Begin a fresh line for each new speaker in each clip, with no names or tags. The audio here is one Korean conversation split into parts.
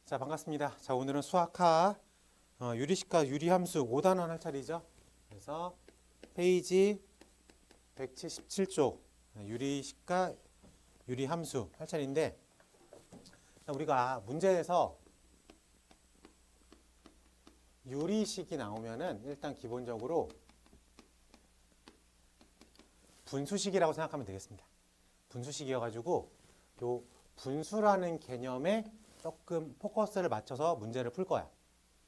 자, 반갑습니다. 자, 오늘은 수학하 유리식과 유리함수 5단원 할 차례죠. 그래서 페이지 177쪽 유리식과 유리함수 할 차례인데, 우리가 문제에서 유리식이 나오면은 일단 기본적으로 분수식이라고 생각하면 되겠습니다. 분수식이어가지고 요 분수라는 개념에 조금 포커스를 맞춰서 문제를 풀 거야.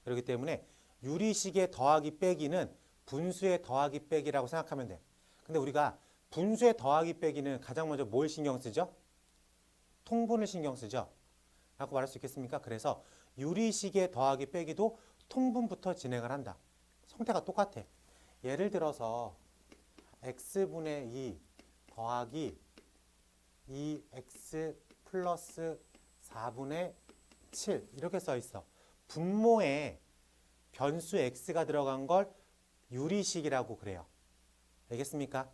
그렇기 때문에 유리식의 더하기 빼기는 분수의 더하기 빼기라고 생각하면 돼. 근데 우리가 분수의 더하기 빼기는 가장 먼저 뭘 신경 쓰죠? 통분을 신경 쓰죠. 라고 말할 수 있겠습니까? 그래서 유리식의 더하기 빼기도 통분부터 진행을 한다. 형태가 똑같아. 예를 들어서 x분의 2 더하기 2x 플러스 4분의 7 이렇게 써 있어. 분모에 변수 x가 들어간 걸 유리식이라고 그래요. 알겠습니까?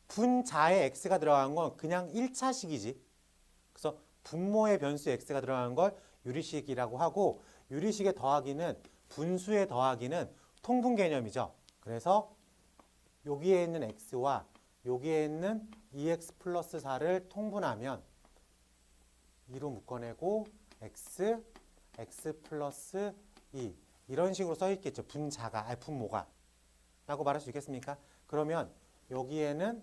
분자에 x가 들어간 건 그냥 1차식이지. 그래서 분모에 변수 x가 들어간 걸 유리식이라고 하고, 유리식의 더하기는 분수의 더하기는 통분 개념이죠. 그래서 여기에 있는 x와 여기에 있는 2x 플러스 4를 통분하면 2로 묶어내고 x 플러스 2 이런 식으로 써 있겠죠. 분자가, 분모가 라고 말할 수 있겠습니까? 그러면 여기에는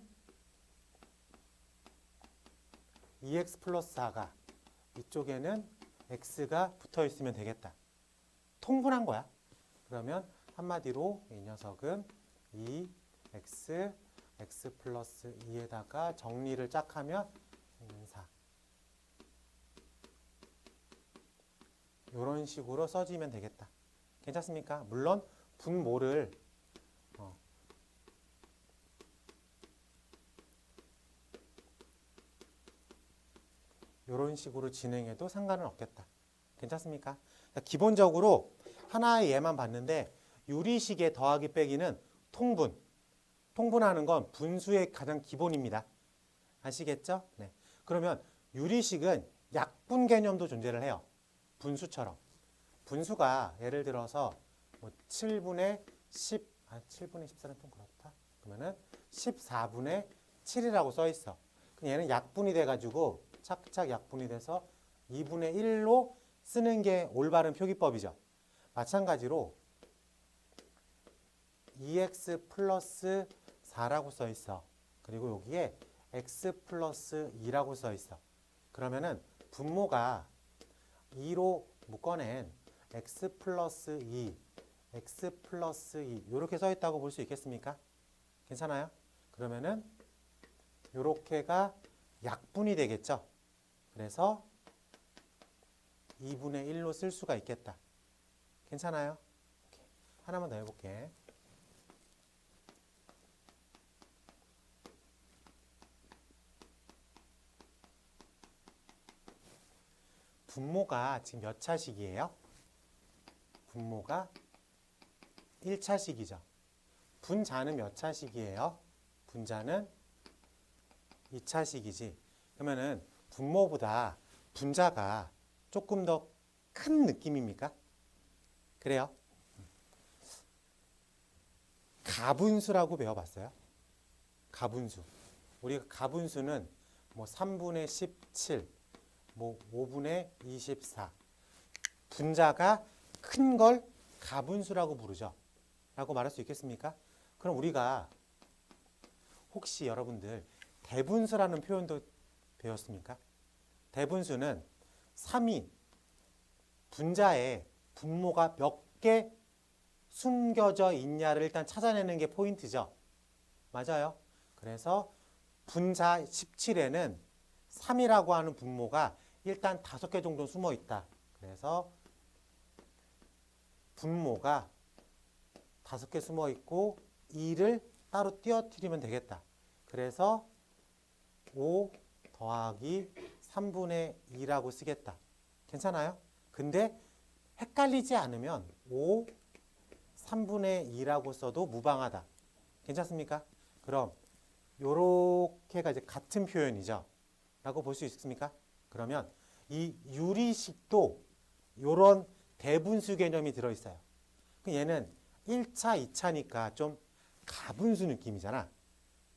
2x 플러스 4가, 이쪽에는 x가 붙어 있으면 되겠다. 통분한 거야. 그러면 한마디로 이 녀석은 2x 플러스 2에다가 정리를 쫙 하면 4. 이런 식으로 써지면 되겠다. 괜찮습니까? 물론 분모를 이런 식으로 진행해도 상관은 없겠다. 괜찮습니까? 기본적으로 하나의 예만 봤는데, 유리식의 더하기 빼기는 통분. 통분하는 건 분수의 가장 기본입니다. 아시겠죠? 네. 그러면 유리식은 약분 개념도 존재를 해요. 분수처럼. 분수가 예를 들어서 뭐 7분의 14는 좀 그렇다. 그러면은 14분의 7이라고 써 있어. 얘는 약분이 돼가지고 착착 약분이 돼서 2분의 1로 쓰는 게 올바른 표기법이죠. 마찬가지로 2x 플러스 4라고 써 있어. 그리고 여기에 x 플러스 2라고 써 있어. 그러면은 분모가 2로 묶어낸 x 플러스 2 이렇게 써 있다고 볼 수 있겠습니까? 괜찮아요? 그러면은 요렇게가 약분이 되겠죠? 그래서 2분의 1로 쓸 수가 있겠다. 괜찮아요? 하나만 더 해볼게. 분모가 지금 몇 차식이에요? 분모가 1차식이죠. 분자는 몇 차식이에요? 분자는 2차식이지. 그러면은 분모보다 분자가 조금 더 큰 느낌입니까? 그래요? 가분수라고 배워봤어요? 가분수. 우리가 가분수는 뭐 3분의 17, 뭐 5분의 24. 분자가 큰 걸 가분수라고 부르죠. 라고 말할 수 있겠습니까? 그럼 우리가 혹시 여러분들 대분수라는 표현도 배웠습니까? 대분수는 3이 분자에 분모가 몇 개 숨겨져 있냐를 일단 찾아내는 게 포인트죠. 맞아요. 그래서 분자 17에는 3이라고 하는 분모가 일단 5개 정도 숨어 있다. 그래서 분모가 5개 숨어 있고 2를 따로 띄어뜨리면 되겠다. 그래서 5 더하기 3분의 2라고 쓰겠다. 괜찮아요? 근데 헷갈리지 않으면 5 3분의 2라고 써도 무방하다. 괜찮습니까? 그럼 요렇게가 이제 같은 표현이죠. 라고 볼 수 있습니까? 그러면 이 유리식도 요런 대분수 개념이 들어있어요. 얘는 1차, 2차니까 좀 가분수 느낌이잖아.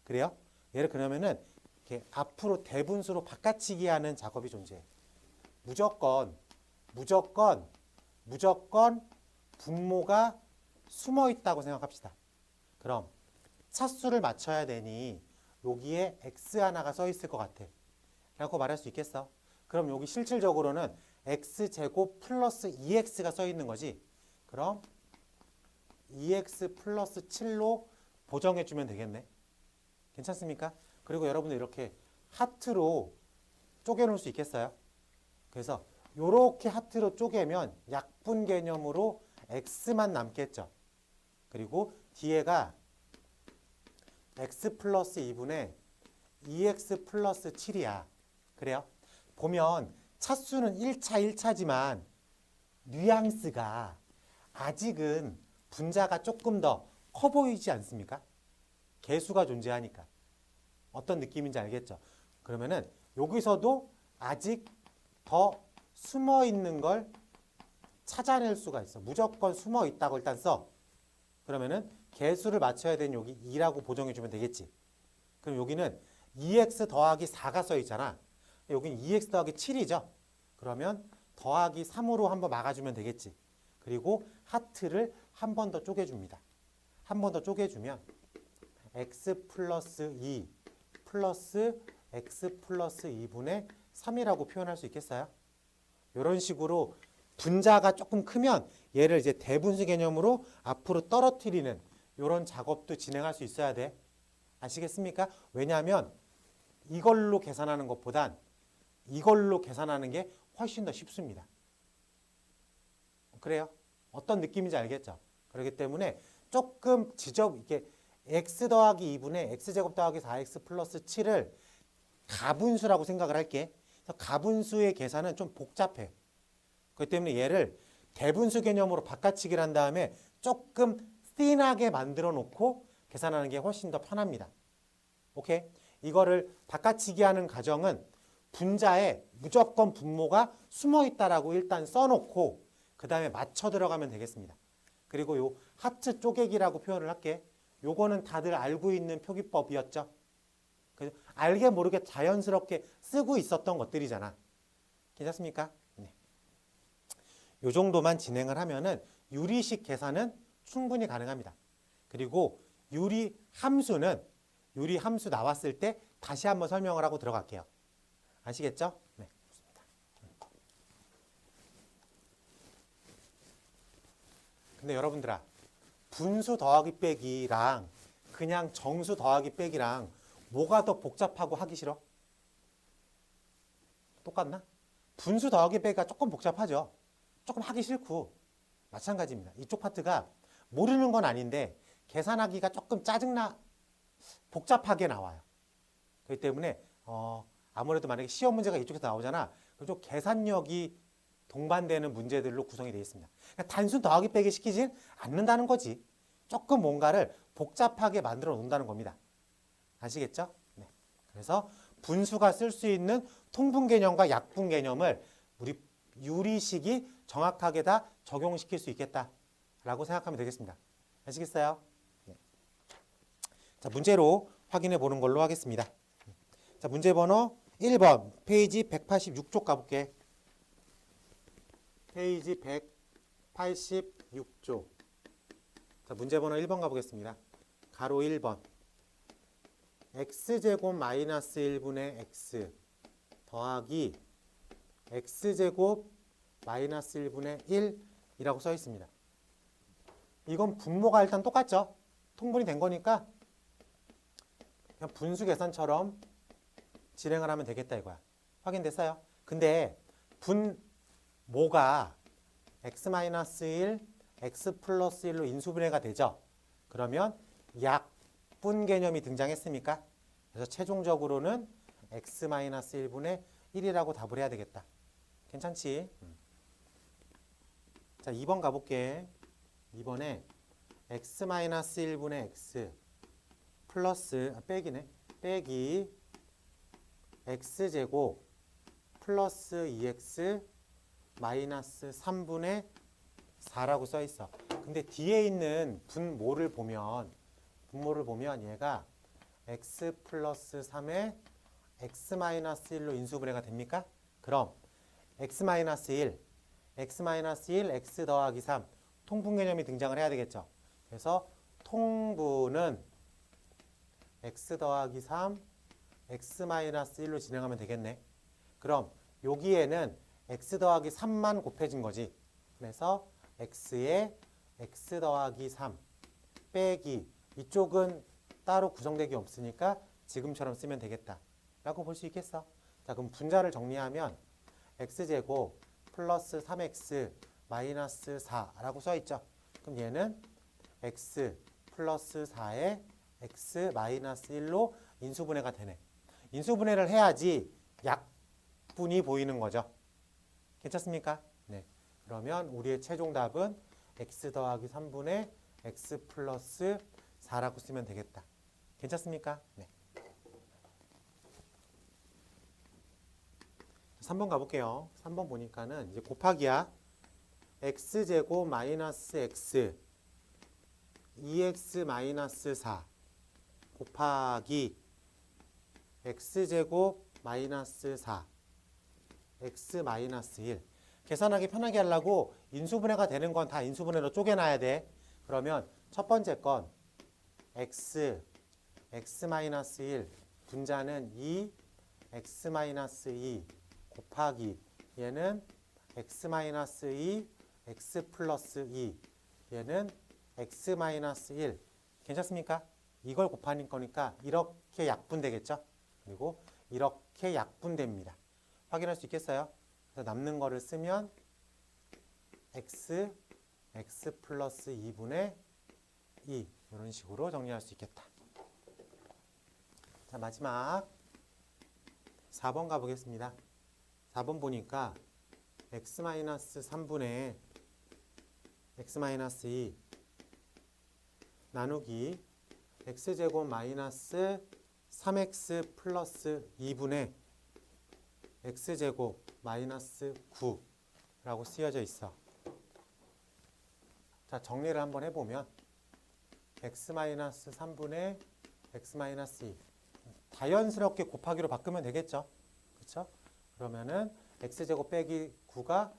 그래요? 얘를 그러면은 이렇게 앞으로 대분수로 바꿔치기 하는 작업이 존재해. 무조건 분모가 숨어 있다고 생각합시다. 그럼 차수를 맞춰야 되니 여기에 x 하나가 써 있을 것 같아. 라고 말할 수 있겠어. 그럼 여기 실질적으로는 x제곱 플러스 2x가 써 있는 거지. 그럼 2x 플러스 7로 보정해 주면 되겠네. 괜찮습니까? 그리고 여러분들 이렇게 하트로 쪼개 놓을 수 있겠어요? 그래서 이렇게 하트로 쪼개면 약분 개념으로 x만 남겠죠. 그리고 뒤에가 x 플러스 2분의 2x 플러스 7이야. 그래요? 보면 차수는 1차지만 뉘앙스가 아직은 분자가 조금 더 커 보이지 않습니까? 개수가 존재하니까. 어떤 느낌인지 알겠죠? 그러면은 여기서도 아직 더 숨어 있는 걸 찾아낼 수가 있어. 무조건 숨어 있다고 일단 써. 그러면은 개수를 맞춰야 되는 여기 2라고 보정해 주면 되겠지. 그럼 여기는 2x 더하기 4가 써 있잖아. 여기는 2x 더하기 7이죠. 그러면 더하기 3으로 한번 막아주면 되겠지. 그리고 하트를 한 번 더 쪼개줍니다. 한 번 더 쪼개주면 x 플러스 2 플러스 x 플러스 2분의 3이라고 표현할 수 있겠어요? 이런 식으로 분자가 조금 크면 얘를 이제 대분수 개념으로 앞으로 떨어뜨리는 이런 작업도 진행할 수 있어야 돼. 아시겠습니까? 왜냐하면 이걸로 계산하는 것보단 이걸로 계산하는 게 훨씬 더 쉽습니다. 그래요? 어떤 느낌인지 알겠죠? 그렇기 때문에 조금 이렇게 x 더하기 2분의 x제곱 더하기 4x 플러스 7을 가분수라고 생각을 할게. 그래서 가분수의 계산은 좀 복잡해. 그렇기 때문에 얘를 대분수 개념으로 바꿔치기를 한 다음에 조금 씬하게 만들어 놓고 계산하는 게 훨씬 더 편합니다. 오케이? 이거를 바꿔치기 하는 과정은 분자에 무조건 분모가 숨어 있다라고 일단 써놓고 그 다음에 맞춰 들어가면 되겠습니다. 그리고 요 하트 쪼개기라고 표현을 할게. 요거는 다들 알고 있는 표기법이었죠. 알게 모르게 자연스럽게 쓰고 있었던 것들이잖아. 괜찮습니까? 네. 요 정도만 진행을 하면은 유리식 계산은 충분히 가능합니다. 그리고 유리 함수 나왔을 때 다시 한번 설명을 하고 들어갈게요. 아시겠죠? 네. 좋습니다. 근데 여러분들아, 분수 더하기 빼기랑 그냥 정수 더하기 빼기랑 뭐가 더 복잡하고 하기 싫어? 똑같나? 분수 더하기 빼기가 조금 복잡하죠. 조금 하기 싫고 마찬가지입니다. 이쪽 파트가 모르는 건 아닌데 계산하기가 조금 복잡하게 나와요. 그렇기 때문에 아무래도 만약에 시험 문제가 이쪽에서 나오잖아. 그럼 좀 계산력이 동반되는 문제들로 구성이 되어 있습니다. 그러니까 단순 더하기 빼기 시키진 않는다는 거지. 조금 뭔가를 복잡하게 만들어 놓는다는 겁니다. 아시겠죠? 네. 그래서 분수가 쓸 수 있는 통분 개념과 약분 개념을 우리 유리식이 정확하게 다 적용시킬 수 있겠다라고 생각하면 되겠습니다. 아시겠어요? 네. 자, 문제로 확인해 보는 걸로 하겠습니다. 자, 문제 번호 1번 페이지 186쪽 가볼게. 페이지 186쪽. 자, 문제 번호 1번 가보겠습니다. 가로 1번. x제곱 마이너스 1분의 x 더하기 x제곱 마이너스 1분의 1이라고 써 있습니다. 이건 분모가 일단 똑같죠? 통분이 된 거니까 그냥 분수 계산처럼 진행을 하면 되겠다 이거야. 확인됐어요? 근데 분모가 x-1, x 플러스 1로 인수분해가 되죠? 그러면 약분 개념이 등장했습니까? 그래서 최종적으로는 x-1분의 1이라고 답을 해야 되겠다. 괜찮지? 자, 2번 가볼게. 2번에 x-1분의 x 플러스 빼기 x제곱 플러스 2x 마이너스 3분의 4라고 써 있어. 근데 뒤에 있는 분모를 보면 얘가 x 플러스 3의 x 마이너스 1로 인수분해가 됩니까? 그럼 x 마이너스 1, x 더하기 3 통분 개념이 등장을 해야 되겠죠. 그래서 통분은 x 더하기 3, x 마이너스 1로 진행하면 되겠네. 그럼 여기에는 x 더하기 3만 곱해진 거지. 그래서 x에 x 더하기 3 빼기 이쪽은 따로 구성되기 없으니까 지금처럼 쓰면 되겠다 라고 볼 수 있겠어. 자, 그럼 분자를 정리하면 x제곱 플러스 3x 마이너스 4라고 써있죠. 그럼 얘는 x 플러스 4에 x 마이너스 1로 인수분해가 되네. 인수분해를 해야지 약분이 보이는 거죠. 괜찮습니까? 네. 그러면 우리의 최종 답은 x 더하기 3분의 x 플러스 4라고 쓰면 되겠다. 괜찮습니까? 네. 3번 가볼게요. 3번 보니까는 이제 곱하기야. x제곱 마이너스 x 2x 마이너스 4 곱하기 x제곱 마이너스 4 x 마이너스 1 계산하기 편하게 하려고 인수분해가 되는 건 다 인수분해로 쪼개놔야 돼. 그러면 첫 번째 건 x 마이너스 1 분자는 2 x 마이너스 2 곱하기 얘는 x 마이너스 2 x 플러스 2 얘는 x 마이너스 1 괜찮습니까? 이걸 곱하는 거니까 이렇게 약분되겠죠? 그리고 이렇게 약분됩니다. 확인할 수 있겠어요? 그래서 남는 거를 쓰면 x 플러스 2분의 2 이런 식으로 정리할 수 있겠다. 자, 마지막 4번 가보겠습니다. 4번 보니까 x 마이너스 3분의 x 마이너스 2 나누기 x제곱 마이너스 3x 플러스 2분의 x제곱 마이너스 9라고 쓰여져 있어. 자, 정리를 한번 해보면 x 마이너스 3분의 x 마이너스 2 자연스럽게 곱하기로 바꾸면 되겠죠. 그렇죠? 그러면은 x제곱 빼기 9가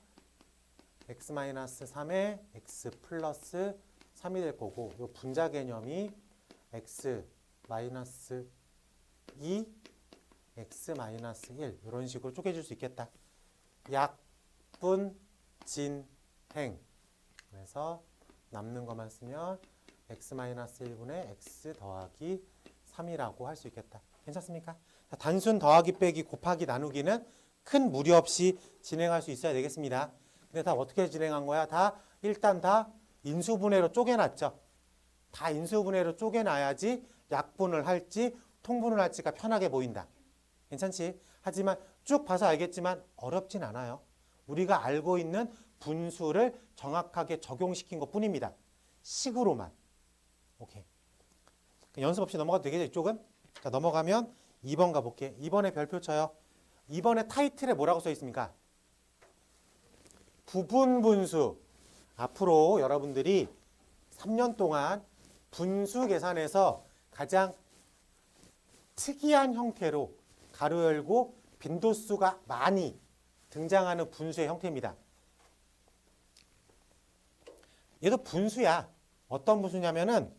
x 마이너스 3의 x 플러스 3이 될 거고 이 분자 개념이 x 마이너스 2 x 마이너스 1 이런 식으로 쪼개질 수 있겠다. 약분 진행 그래서 남는 것만 쓰면 x 마이너스 1분의 x 더하기 3이라고 할 수 있겠다. 괜찮습니까? 자, 단순 더하기 빼기 곱하기 나누기는 큰 무리 없이 진행할 수 있어야 되겠습니다. 근데 다 어떻게 진행한 거야? 일단 다 인수분해로 쪼개놨죠. 다 인수분해로 쪼개놔야지 약분을 할지 통분을 할지가 편하게 보인다. 괜찮지? 하지만 쭉 봐서 알겠지만 어렵진 않아요. 우리가 알고 있는 분수를 정확하게 적용시킨 것 뿐입니다. 식으로만. 오케이. 연습 없이 넘어가도 되겠죠, 이쪽은? 자, 넘어가면 2번 가볼게. 2번에 별표 쳐요. 2번에 타이틀에 뭐라고 써 있습니까? 부분분수. 앞으로 여러분들이 3년 동안 분수 계산에서 가장 특이한 형태로 가로 열고 빈도수가 많이 등장하는 분수의 형태입니다. 얘도 분수야. 어떤 분수냐면은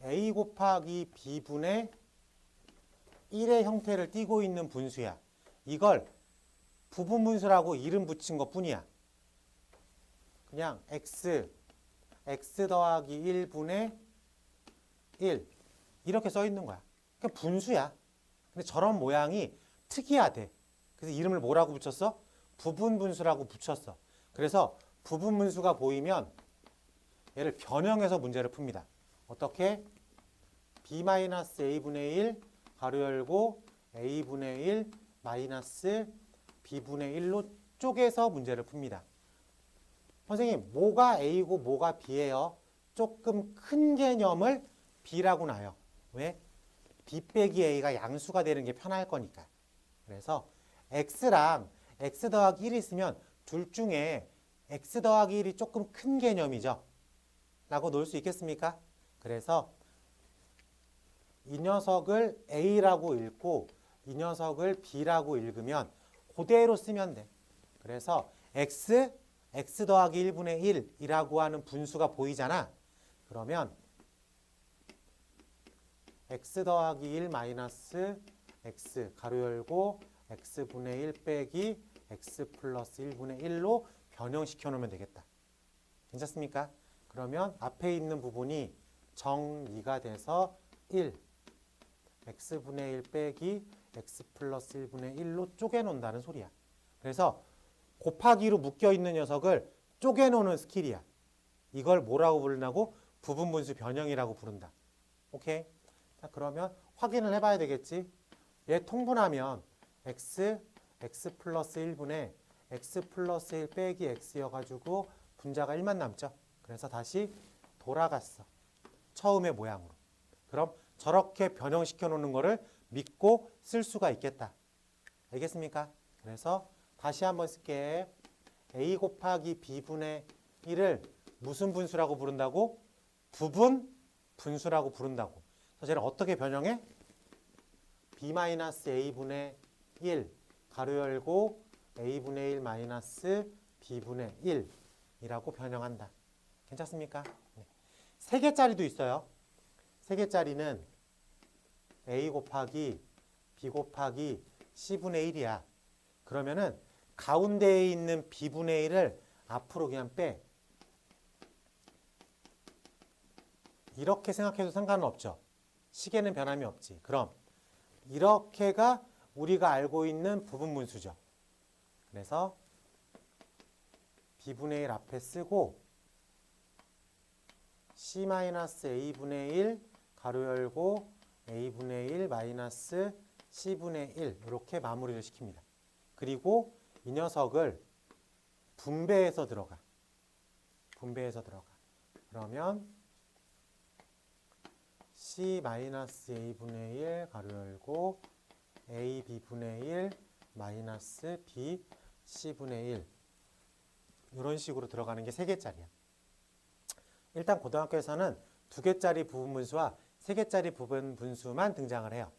a 곱하기 b분의 1의 형태를 띠고 있는 분수야. 이걸 부분분수라고 이름 붙인 것 뿐이야. 그냥 x 더하기 1분의 1 이렇게 써 있는 거야. 그러니까 분수야. 근데 저런 모양이 특이하대. 그래서 이름을 뭐라고 붙였어? 부분분수라고 붙였어. 그래서 부분분수가 보이면 얘를 변형해서 문제를 풉니다. 어떻게? b-a분의 1 가로 열고 a분의 1 마이너스 b분의 1로 쪼개서 문제를 풉니다. 선생님, 뭐가 a고 뭐가 b예요? 조금 큰 개념을 b라고 놔요. 왜? b 빼기 a가 양수가 되는 게 편할 거니까. 그래서 x랑 x 더하기 1이 있으면 둘 중에 x 더하기 1이 조금 큰 개념이죠. 라고 놓을 수 있겠습니까? 그래서 이 녀석을 a라고 읽고 이 녀석을 b라고 읽으면 그대로 쓰면 돼. 그래서 x 더하기 1분의 1이라고 하는 분수가 보이잖아. 그러면 x 더하기 1 마이너스 x 가로 열고 x분의 1 빼기 x 플러스 1분의 1로 변형시켜 놓으면 되겠다. 괜찮습니까? 그러면 앞에 있는 부분이 정리가 돼서 1 x분의 1 빼기 x 플러스 1분의 1로 쪼개놓는다는 소리야. 그래서 곱하기로 묶여있는 녀석을 쪼개놓는 스킬이야. 이걸 뭐라고 부른다고? 부분분수 변형이라고 부른다. 오케이? 자, 그러면 확인을 해봐야 되겠지. 얘 통분하면 x 플러스 1분의 x 플러스 1 빼기 x여가지고 분자가 1만 남죠. 그래서 다시 돌아갔어. 처음의 모양으로. 그럼 저렇게 변형시켜 놓는 거를 믿고 쓸 수가 있겠다. 알겠습니까? 그래서 다시 한번 쓸게. a 곱하기 b분의 1을 무슨 분수라고 부른다고? 부분 분수라고 부른다고. 그래서 쟤를 어떻게 변형해? b-a분의 1 가로 열고 a분의 1 마이너스 b분의 1이라고 변형한다. 괜찮습니까? 네. 3개짜리도 있어요. 3개짜리는 a 곱하기 b 곱하기 c분의 1이야. 그러면은 가운데에 있는 b분의 1을 앞으로 그냥 빼. 이렇게 생각해도 상관은 없죠. 식에는 변함이 없지. 그럼 이렇게가 우리가 알고 있는 부분분수죠. 그래서 b분의 1 앞에 쓰고 c-a분의 1 가로 열고 a분의 1 마이너스 c분의 1 이렇게 마무리를 시킵니다. 그리고 이 녀석을 분배해서 들어가. 그러면 c-a분의 1 가로 열고 ab분의 1 마이너스 b c분의 1 이런 식으로 들어가는 게 3개짜리야. 일단 고등학교에서는 2개짜리 부분분수와 3개짜리 부분분수만 등장을 해요.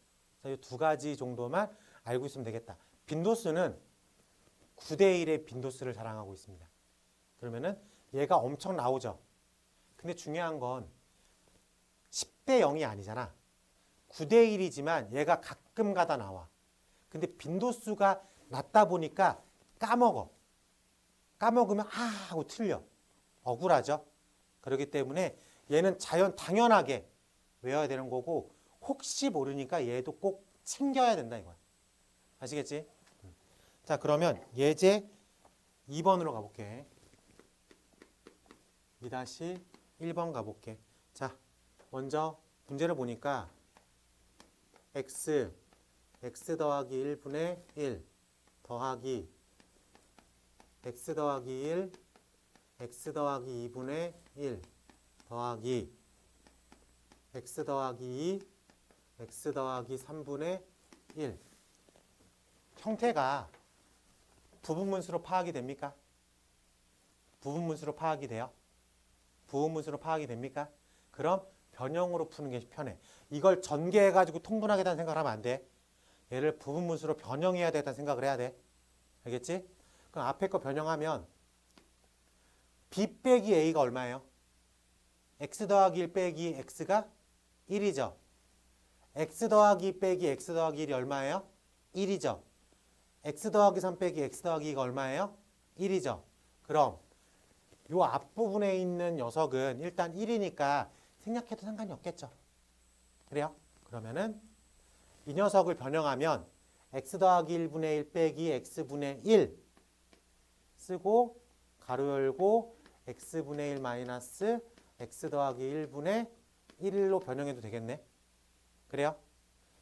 그래서 이 2가지 정도만 알고 있으면 되겠다. 빈도수는 9대1의 빈도수를 자랑하고 있습니다. 그러면은 얘가 엄청 나오죠. 근데 중요한 건 10대 0이 아니잖아. 9대1이지만 얘가 가끔 가다 나와. 근데 빈도수가 낮다 보니까 까먹어. 까먹으면 아 하고 틀려. 억울하죠. 그렇기 때문에 얘는 당연하게 외워야 되는 거고 혹시 모르니까 얘도 꼭 챙겨야 된다 이거야. 아시겠지? 자, 그러면 예제 2번으로 가볼게. 2-1번 가볼게. 자, 먼저 문제를 보니까 x 더하기 1분의 1 더하기 x 더하기 1 x 더하기 2분의 1 더하기 x 더하기 2 x 더하기 3분의 1 형태가 부분분수로 파악이 됩니까? 부분분수로 파악이 돼요? 부분분수로 파악이 됩니까? 그럼 변형으로 푸는 게 편해. 이걸 전개해가지고 통분하겠다는 생각을 하면 안 돼. 얘를 부분분수로 변형해야 되겠다는 생각을 해야 돼. 알겠지? 그럼 앞에 거 변형하면 b 빼기 a가 얼마예요? x 더하기 1 빼기 x가 1이죠. x 더하기 2 빼기 x 더하기 1이 얼마예요? 1이죠. x 더하기 3 빼기 x 더하기 2가 얼마예요? 1이죠. 그럼 요 앞부분에 있는 녀석은 일단 1이니까 생략해도 상관이 없겠죠. 그래요? 그러면은 이 녀석을 변형하면 x 더하기 1분의 1 빼기 x분의 1 쓰고 가로 열고 x분의 1 마이너스 x 더하기 1분의 1로 변형해도 되겠네. 그래요?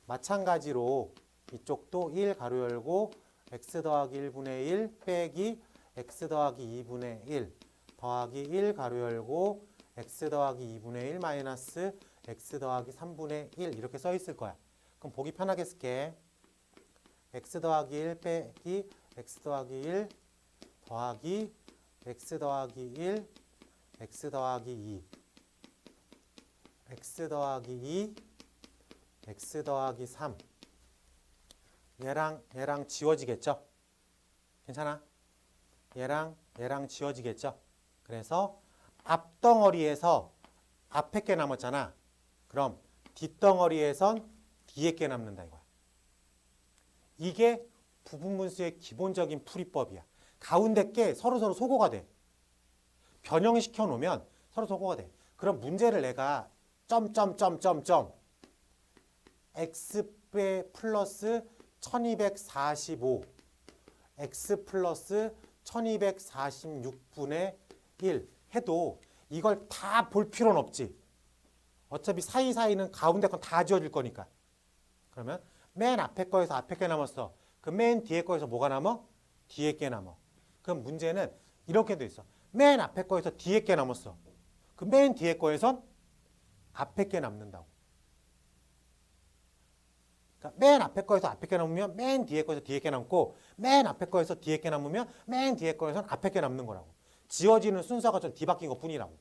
마찬가지로 이쪽도 1 가로 열고 x 더하기 1분의 1 빼기 x 더하기 2분의 1 더하기 1 가로 열고 x 더하기 2분의 1 마이너스 x 더하기 3분의 1 이렇게 써 있을 거야. 그럼 보기 편하게 쓸게. x 더하기 1 빼기 x 더하기 1 더하기 x 더하기 1 x 더하기 2 x 더하기 2 x 더하기 3 얘랑 지워지겠죠? 괜찮아? 얘랑 지워지겠죠? 그래서 앞덩어리에서 앞에 게 남았잖아. 그럼 뒷덩어리에선 뒤에 게 남는다 이거야. 이게 부분분수의 기본적인 풀이법이야. 가운데 게 서로 소거가 돼. 변형시켜 놓으면 서로 소거가 돼. 그럼 문제를 내가 점점점점점 x 플러스 1245 x 플러스 1246분의 1 해도 이걸 다 볼 필요는 없지. 어차피 사이사이는 가운데 건 다 지워질 거니까. 그러면 맨 앞에 거에서 앞에 게 남았어. 그 맨 뒤에 거에서 뭐가 남아? 뒤에 게 남아. 그럼 문제는 이렇게 돼 있어. 맨 앞에 거에서 뒤에 게 남았어. 그 맨 뒤에 거에선 앞에 게 남는다고. 그러니까 맨 앞에 거에서 앞에 게 남으면 맨 뒤에 거에서 뒤에 게 남고 맨 앞에 거에서 뒤에 게 남으면 맨 뒤에 거에선 앞에 게 남는 거라고. 지워지는 순서가 좀 뒤바뀐 것 뿐이라고.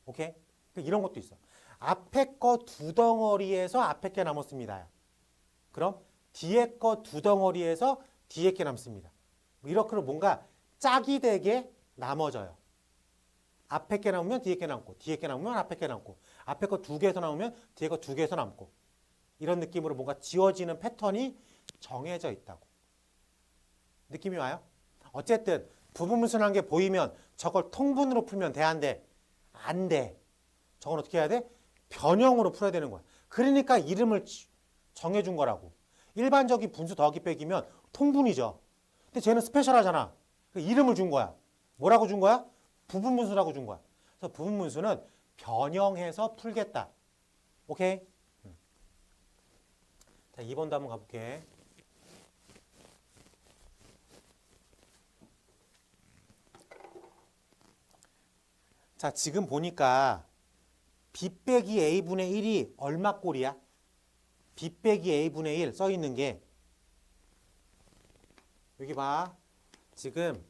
오케이? 그러니까 이런 것도 있어. 앞에 거 두 덩어리에서 앞에 게 남았습니다. 그럼 뒤에 거 두 덩어리에서 뒤에 게 남습니다. 이렇게 뭔가 짝이 되게 나머져요. 앞에 게 남으면 뒤에 게 남고 뒤에 게 남으면 앞에 게 남고 앞에 거 두 개에서 남으면 뒤에 거 두 개에서 남고 이런 느낌으로 뭔가 지워지는 패턴이 정해져 있다고. 느낌이 와요? 어쨌든 부분분수라는 게 보이면 저걸 통분으로 풀면 돼, 안 돼? 안 돼. 저건 어떻게 해야 돼? 변형으로 풀어야 되는 거야. 그러니까 이름을 정해준 거라고. 일반적인 분수 더하기 빼기면 통분이죠. 근데 쟤는 스페셜하잖아. 이름을 준 거야. 뭐라고 준 거야? 부분분수라고 준 거야. 그래서 부분분수는 변형해서 풀겠다. 오케이? 자, 2번도 한번 가볼게. 자, 지금 보니까 b 빼기 a분의 1이 얼마 꼴이야? b 빼기 a분의 1 써있는 게 여기 봐. 지금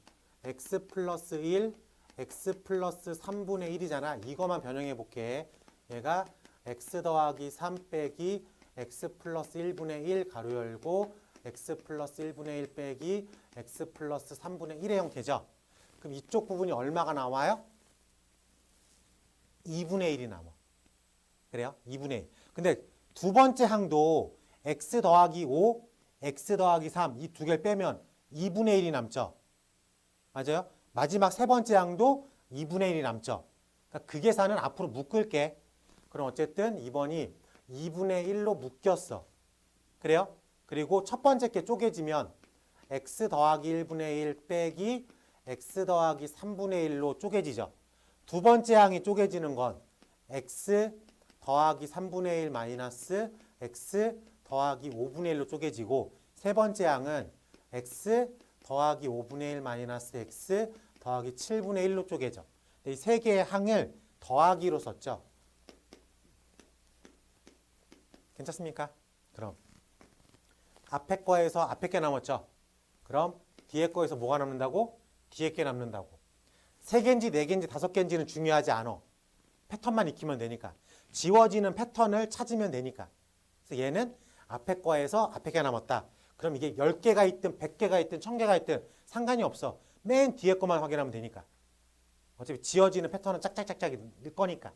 x 플러스 1, x 플러스 3분의 1이잖아. 이거만 변형해 볼게. 얘가 x 더하기 3 빼기 x 플러스 1분의 1 가로 열고 x 플러스 1분의 1 빼기 x 플러스 3분의 1의 형태죠. 그럼 이쪽 부분이 얼마가 나와요? 2분의 1이 남아. 그래요? 2분의 1. 근데 두 번째 항도 x 더하기 5, x 더하기 3 이 두 개를 빼면 2분의 1이 남죠. 맞아요? 마지막 세 번째 항도 2분의 1이 남죠. 그러니까 그 계산은 앞으로 묶을게. 그럼 어쨌든 2번이 2분의 1로 묶였어. 그래요? 그리고 첫 번째 게 쪼개지면 x 더하기 1분의 1 빼기 x 더하기 3분의 1로 쪼개지죠. 두 번째 항이 쪼개지는 건 x 더하기 3분의 1 마이너스 x 더하기 5분의 1로 쪼개지고 세 번째 항은 x 더하기 5분의 1 마이너스 x 더하기 7분의 1로 쪼개져. 이 세 개의 항을 더하기로 썼죠. 괜찮습니까? 그럼 앞에 거에서 앞에 게 남았죠. 그럼 뒤에 거에서 뭐가 남는다고? 뒤에 게 남는다고. 3개인지 4개인지 5개인지는 중요하지 않아. 패턴만 익히면 되니까. 지워지는 패턴을 찾으면 되니까. 그래서 얘는 앞에 거에서 앞에 게 남았다. 그럼 이게 10개가 있든 100개가 있든 1000개가 있든 상관이 없어. 맨 뒤에 거만 확인하면 되니까. 어차피 지워지는 패턴은 짝짝짝짝 일 거니까.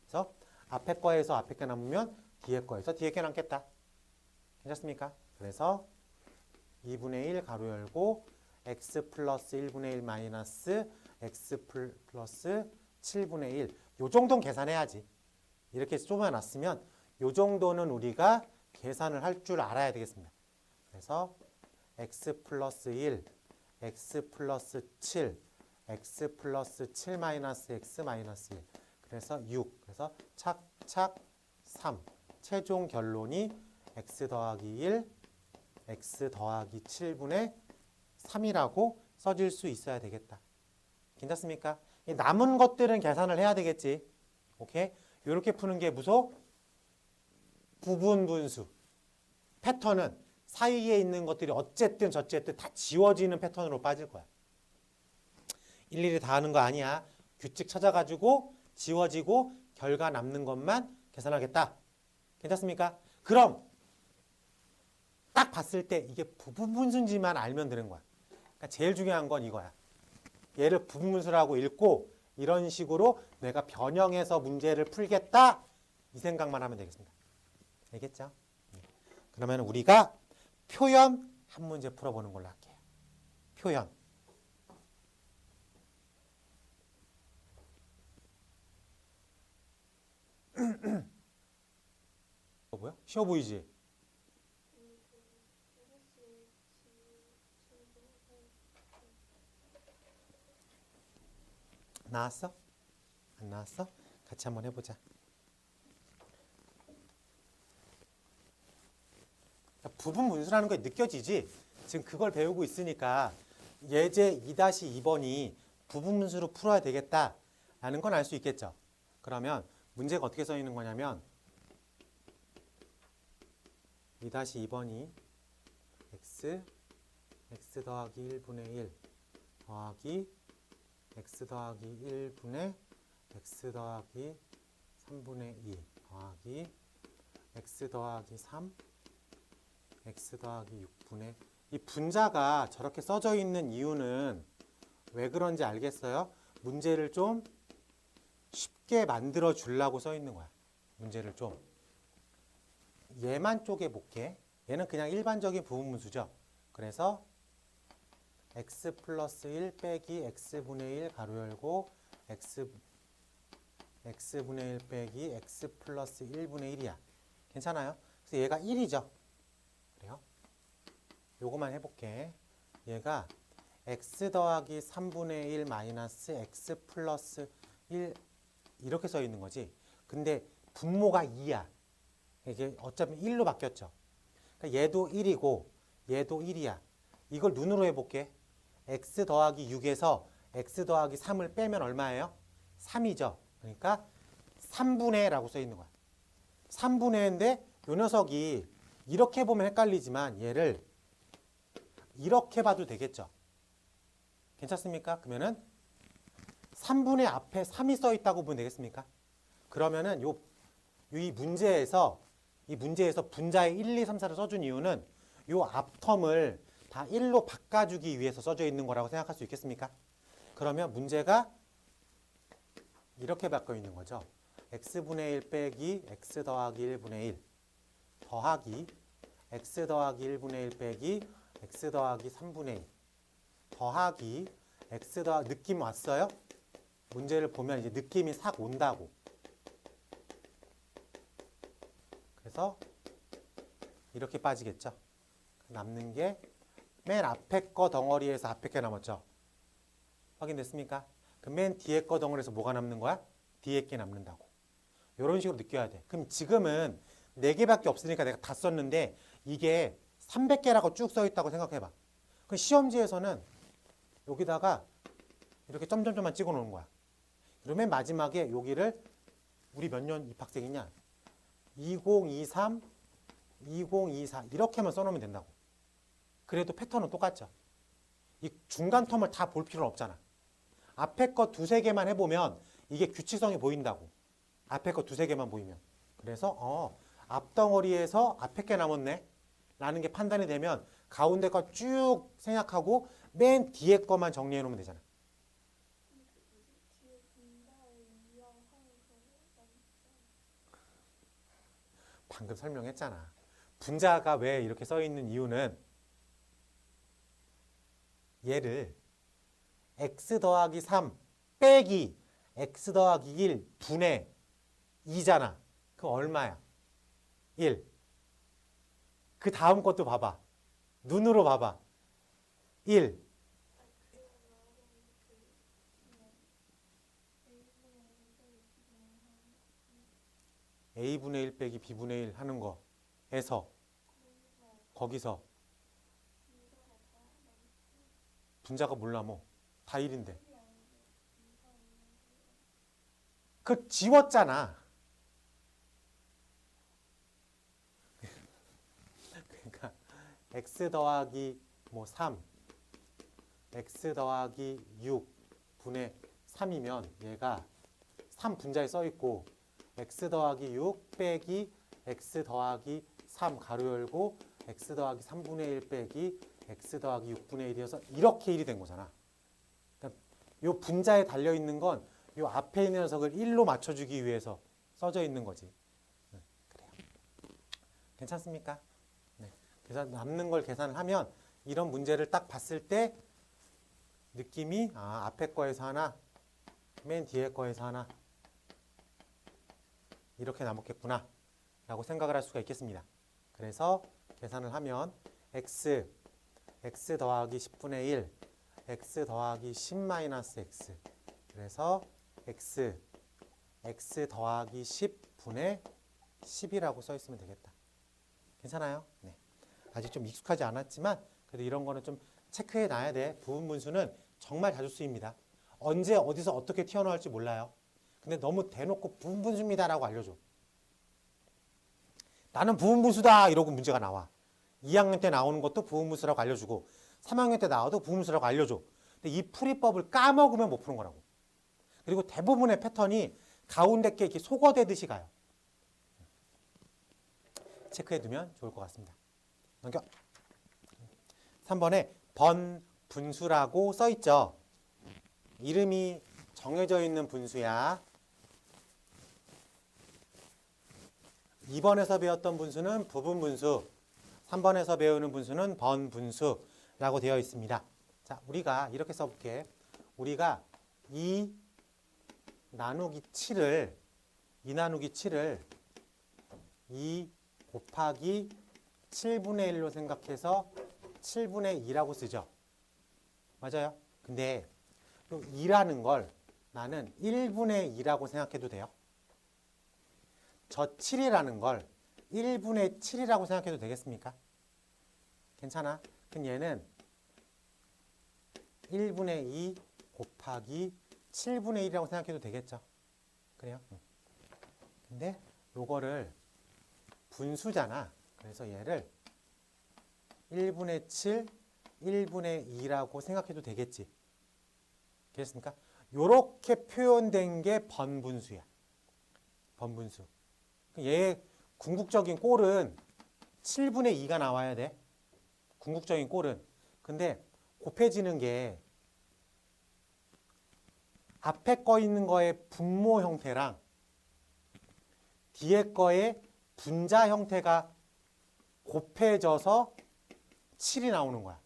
그래서 앞에 거에서 앞에 게 남으면 뒤에 거에서 뒤에 게 남겠다. 괜찮습니까? 그래서 2분의 1 가로 열고 x 플러스 1분의 1 마이너스 x 플러스 7분의 1. 요 정도는 계산해야지. 이렇게 쪼매놨으면 요 정도는 우리가 계산을 할 줄 알아야 되겠습니다. 그래서 x 플러스 1, x 플러스 7, x 플러스 7 마이너스 x 마이너스 1. 그래서 6. 그래서 착착 3. 최종 결론이 x 더하기 1, x 더하기 7분의 3이라고 써질 수 있어야 되겠다. 괜찮습니까? 남은 것들은 계산을 해야 되겠지. 오케이? 이렇게 푸는 게 무슨 부분분수. 패턴은 사이에 있는 것들이 어쨌든 저쨌든 다 지워지는 패턴으로 빠질 거야. 일일이 다 하는 거 아니야. 규칙 찾아가지고 지워지고 결과 남는 것만 계산하겠다. 괜찮습니까? 그럼 딱 봤을 때 이게 부분분수인지만 알면 되는 거야. 그러니까 제일 중요한 건 이거야. 얘를 부분분수라고 읽고 이런 식으로 내가 변형해서 문제를 풀겠다. 이 생각만 하면 되겠습니다. 알겠죠? 그러면 우리가 표현 한 문제 풀어보는 걸로 할게요. 표현. 뭐야? 쉬워 보이지? 나왔어? 안 나왔어? 같이 한번 해보자. 부분 분수라는 게 느껴지지? 지금 그걸 배우고 있으니까 예제 2-2번이 부분 분수로 풀어야 되겠다라는 건 알 수 있겠죠? 그러면 문제가 어떻게 써 있는 거냐면 2-2번이 x 더하기 1분의 1 더하기 x 더하기 1분의 x 더하기 3분의 2 더하기 x 더하기 3 x 더하기 6분의 이 분자가 저렇게 써져 있는 이유는 왜 그런지 알겠어요? 문제를 좀 쉽게 만들어 주려고 써 있는 거야. 문제를 좀 얘만 쪼개볼게. 얘는 그냥 일반적인 부분분수죠. 그래서 x 플러스 1 빼기 x분의 1 가로 열고 x분의 1 빼기 x 플러스 1분의 1이야. 괜찮아요? 그래서 얘가 1이죠. 그래요? 요거만 해볼게. 얘가 x 더하기 3분의 1 마이너스 x 플러스 1 이렇게 써 있는 거지. 근데 분모가 2야. 이게 어차피 1로 바뀌었죠. 그러니까 얘도 1이고 얘도 1이야. 이걸 눈으로 해볼게. x 더하기 6에서 x 더하기 3을 빼면 얼마예요? 3이죠. 그러니까 3분의 라고 써 있는 거야. 3분의인데 요 녀석이 이렇게 보면 헷갈리지만 얘를 이렇게 봐도 되겠죠. 괜찮습니까? 그러면은 3분의 앞에 3이 써 있다고 보면 되겠습니까? 그러면은 이 문제에서 분자의 1, 2, 3, 4를 써준 이유는 요 앞텀을 다 1로 바꿔주기 위해서 써져 있는 거라고 생각할 수 있겠습니까? 그러면 문제가 이렇게 바꿔 있는 거죠. x분의 1 빼기 x 더하기 1분의 1 더하기 x 더하기 1분의 1 빼기 x 더하기 3분의 1 더하기 x 더하기 느낌 왔어요? 문제를 보면 이제 느낌이 싹 온다고. 그래서 이렇게 빠지겠죠. 남는 게 맨 앞에 거 덩어리에서 앞에 게 남았죠. 확인됐습니까? 그럼 맨 뒤에 거 덩어리에서 뭐가 남는 거야? 뒤에 게 남는다고. 이런 식으로 느껴야 돼. 그럼 지금은 4개밖에 없으니까 내가 다 썼는데 이게 300개라고 쭉 써 있다고 생각해봐. 그럼 시험지에서는 여기다가 이렇게 점점점만 찍어 놓은 거야. 그러면 마지막에 여기를 우리 몇 년 입학생이냐? 2023, 2024 이렇게만 써놓으면 된다고. 그래도 패턴은 똑같죠. 이 중간 텀을 다 볼 필요는 없잖아. 앞에 거 2-3개만 해보면 이게 규칙성이 보인다고. 앞에 거 2-3개만 보이면. 그래서 앞덩어리에서 앞에 게 남았네 라는 게 판단이 되면 가운데 거 쭉 생각하고 맨 뒤에 거만 정리해 놓으면 되잖아. 방금 설명했잖아. 분자가 왜 이렇게 써 있는 이유는 얘를 x 더하기 3 빼기 x 더하기 1 분의 2잖아. 그럼 얼마야? 1. 그 다음 것도 봐봐. 눈으로 봐봐. 1. a분의 1 빼기 b분의 1 하는 거에서 거기서 분자가 몰라 뭐. 다 1인데. 그 지웠잖아. 그러니까 x 더하기 뭐 3, x 더하기 6 분의 3이면 얘가 3 분자에 써 있고 x 더하기 6 빼기 x 더하기 3 가로 열고 x 더하기 3분의 1 빼기 x 더하기 6분의 1이어서 이렇게 1이 된 거잖아. 그러니까 요 분자에 달려 있는 건 요 앞에 있는 녀석을 1로 맞춰주기 위해서 써져 있는 거지. 그래요. 괜찮습니까? 네. 그래서 남는 걸 계산을 하면 이런 문제를 딱 봤을 때 느낌이 앞에 거에서 하나, 맨 뒤에 거에서 하나 이렇게 남았겠구나 라고 생각을 할 수가 있겠습니다. 그래서 계산을 하면 x 더하기 10분의 1, x 더하기 10-x 그래서 x 더하기 10분의 10이라고 써 있으면 되겠다. 괜찮아요? 네. 아직 좀 익숙하지 않았지만 그래도 이런 거는 좀 체크해 놔야 돼. 부분분수는 정말 자주 쓰입니다. 언제 어디서 어떻게 튀어나올지 몰라요. 근데 너무 대놓고 부분분수입니다라고 알려줘. 나는 부분분수다 이러고 문제가 나와. 2학년 때 나오는 것도 부분분수라고 알려주고 3학년 때 나와도 부분분수라고 알려줘. 근데 이 풀이법을 까먹으면 못 푸는 거라고. 그리고 대부분의 패턴이 가운데 게 이렇게 소거되듯이 가요. 체크해두면 좋을 것 같습니다. 넘겨. 3번에 번분수라고 써있죠. 이름이 정해져 있는 분수야. 2번에서 배웠던 분수는 부분분수, 3번에서 배우는 분수는 번분수라고 되어 있습니다. 자, 우리가 이렇게 써볼게. 우리가 2 나누기 7을 2 곱하기 7분의 1로 생각해서 7분의 2라고 쓰죠. 맞아요? 근데 2라는 걸 나는 1분의 2라고 생각해도 돼요. 저 7이라는 걸 1분의 7이라고 생각해도 되겠습니까? 괜찮아? 그럼 얘는 1분의 2 곱하기 7분의 1이라고 생각해도 되겠죠? 그래요? 근데 요거를 분수잖아. 그래서 얘를 1분의 7, 1분의 2라고 생각해도 되겠지. 그랬습니까? 요렇게 표현된 게 번분수야. 번분수. 얘의 궁극적인 꼴은 7분의 2가 나와야 돼. 궁극적인 꼴은. 근데 곱해지는 게 앞에 거 있는 거의 분모 형태랑 뒤에 거의 분자 형태가 곱해져서 7이 나오는 거야.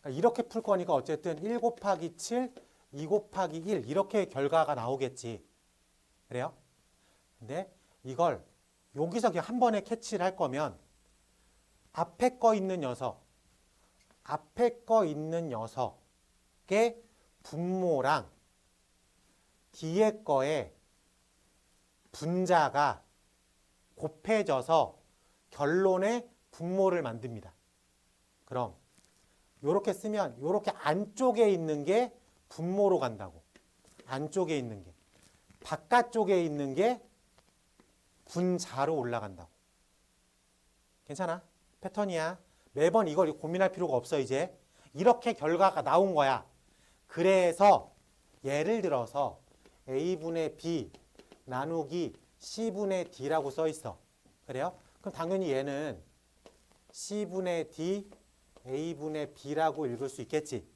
그러니까 이렇게 풀 거니까 어쨌든 1 곱하기 7, 2 곱하기 1 이렇게 결과가 나오겠지. 그래요? 근데 이걸 여기서 그냥 한 번에 캐치를 할 거면 앞에 거 있는 녀석의 분모랑 뒤에 거의 분자가 곱해져서 결론에 분모를 만듭니다. 그럼 이렇게 쓰면 이렇게 안쪽에 있는 게 분모로 간다고. 안쪽에 있는 게. 바깥쪽에 있는 게 분자로 올라간다고. 괜찮아? 패턴이야. 매번 이걸 고민할 필요가 없어 이제. 이렇게 결과가 나온 거야. 그래서 예를 들어서 A분의 B 나누기 C분의 D라고 써 있어. 그래요? 그럼 당연히 얘는 C분의 D, A분의 B라고 읽을 수 있겠지.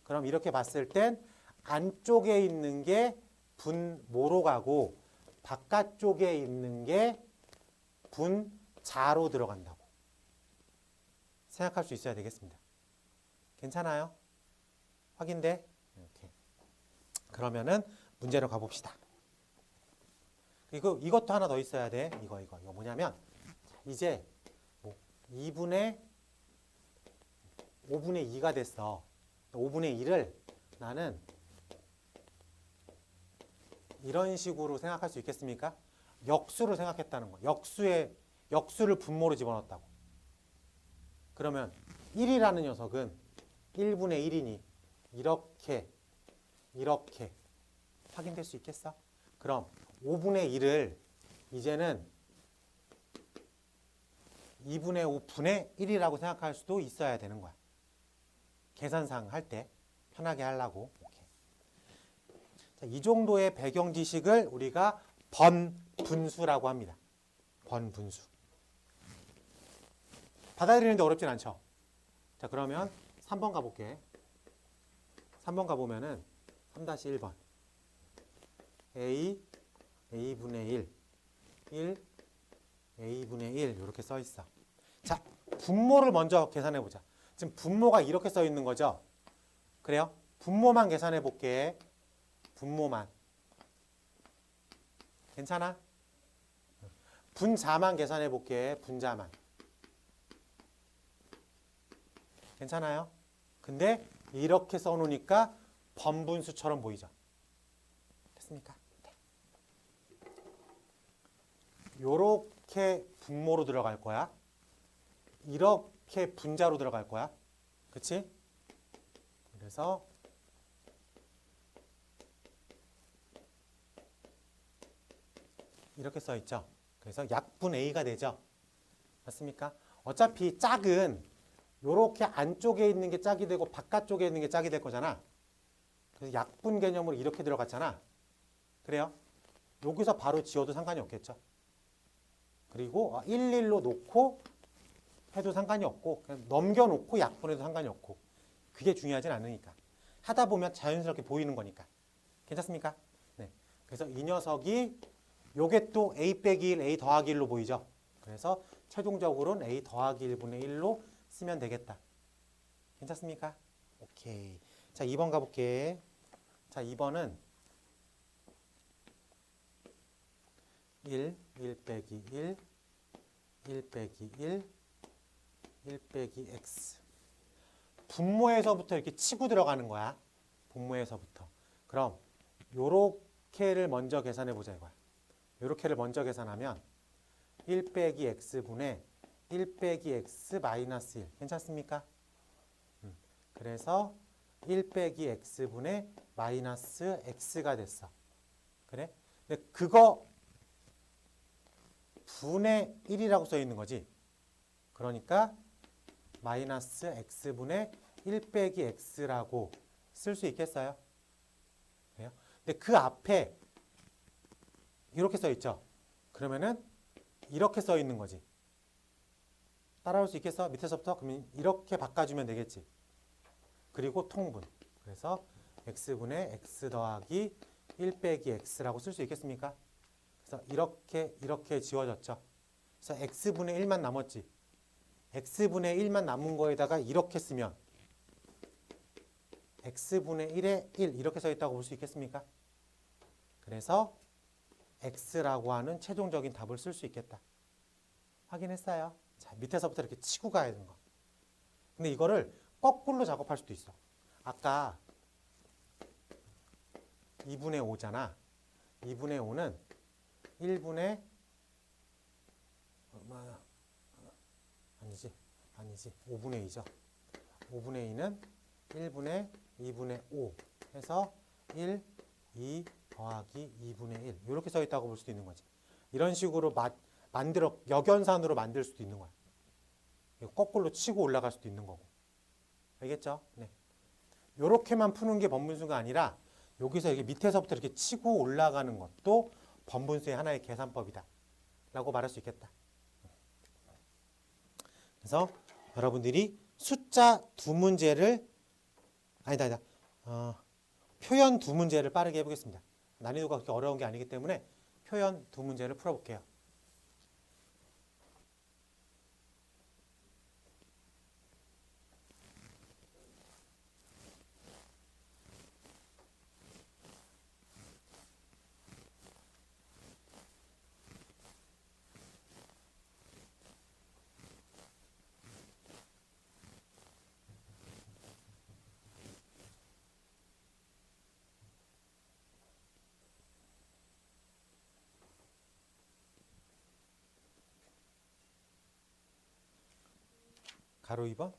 그럼 이렇게 봤을 땐 안쪽에 있는 게 분모로 가고 바깥쪽에 있는 게 분자로 들어간다고 생각할 수 있어야 되겠습니다. 괜찮아요? 확인돼? 이렇게. 그러면은 문제로 가봅시다. 그리고 이것도 하나 더 있어야 돼. 이거 뭐냐면 이제 뭐 5분의 2가 됐어. 5분의 1을 나는 이런 식으로 생각할 수 있겠습니까? 역수로 생각했다는 거. 역수를 분모로 집어넣었다고. 그러면 1이라는 녀석은 1분의 1이니 이렇게 확인될 수 있겠어? 그럼 5분의 1을 이제는 2분의 5분의 1이라고 생각할 수도 있어야 되는 거야. 계산상 할 때 편하게 하려고. 자, 이 정도의 배경 지식을 우리가 번분수라고 합니다. 번분수. 받아들이는데 어렵진 않죠? 자, 그러면 3번 가볼게. 3번 가보면은 3-1번. A분의 1, A분의 1 이렇게 써 있어. 자, 분모를 먼저 계산해 보자. 지금 분모가 이렇게 써 있는 거죠? 그래요? 분모만 계산해 볼게. 분모만. 괜찮아? 분자만 계산해 볼게. 분자만. 괜찮아요? 근데 이렇게 써놓으니까 번분수처럼 보이죠? 됐습니까? 네. 요렇게 분모로 들어갈 거야. 이렇게 분자로 들어갈 거야. 그치? 그래서 이렇게 써 있죠. 그래서 약분 A가 되죠. 맞습니까? 어차피 짝은 요렇게 안쪽에 있는 게 짝이 되고 바깥쪽에 있는 게 짝이 될 거잖아. 그래서 약분 개념으로 이렇게 들어갔잖아. 그래요? 여기서 바로 지워도 상관이 없겠죠. 그리고 1,1로 놓고 해도 상관이 없고 그냥 넘겨놓고 약분해도 상관이 없고 그게 중요하진 않으니까. 하다 보면 자연스럽게 보이는 거니까. 괜찮습니까? 네. 그래서 이 녀석이 요게 또 A 빼기 1, A 더하기 1로 보이죠. 그래서 최종적으로는 A 더하기 1분의 1로 쓰면 되겠다. 괜찮습니까? 오케이. 자, 2번 가볼게. 자, 2번은 1 빼기 1, 1 빼기 1, 1 빼기 x. 분모에서부터 이렇게 치고 들어가는 거야. 분모에서부터. 그럼 요렇게를 먼저 계산해 보자 이거야. 요렇게를 먼저 계산하면 1 빼기 x분의 1 빼기 x 마이너스 1. 괜찮습니까? 그래서 1 빼기 x분의 마이너스 x가 됐어. 그래? 근데 그거 분의 1이라고 써 있는 거지. 그러니까 마이너스 x분의 1 빼기 x라고 쓸 수 있겠어요? 그래요? 근데 그 앞에 이렇게 써 있죠. 그러면은 이렇게 써 있는 거지. 따라올 수 있겠어? 밑에서부터? 그러면 이렇게 바꿔주면 되겠지. 그리고 통분. 그래서 x분의 x 더하기 1 빼기 x라고 쓸 수 있겠습니까? 그래서 이렇게 지워졌죠. 그래서 x분의 1만 남았지. x분의 1만 남은 거에다가 이렇게 쓰면 x분의 1에 1 이렇게 써 있다고 볼 수 있겠습니까? 그래서 x라고 하는 최종적인 답을 쓸 수 있겠다. 확인했어요. 자, 밑에서부터 이렇게 치고 가야 되는 거. 근데 이거를 거꾸로 작업할 수도 있어. 아까 2분의 5잖아. 2분의 5는 1분의 얼마야? 아니지. 5분의 2죠. 5분의 2는 1분의 2분의 5 해서 1, 2 더하기 2분의 1 이렇게 써 있다고 볼 수도 있는 거지. 이런 식으로 역연산으로 만들 수도 있는 거야. 거꾸로 치고 올라갈 수도 있는 거고. 알겠죠? 네. 이렇게만 푸는 게 번분수가 아니라 여기서 이렇게 밑에서부터 이렇게 치고 올라가는 것도 번분수의 하나의 계산법이다 라고 말할 수 있겠다. 그래서 여러분들이 숫자 두 문제를 표현 두 문제를 빠르게 해보겠습니다. 난이도가 그렇게 어려운 게 아니기 때문에 표현 두 문제를 풀어볼게요. 가로 2번.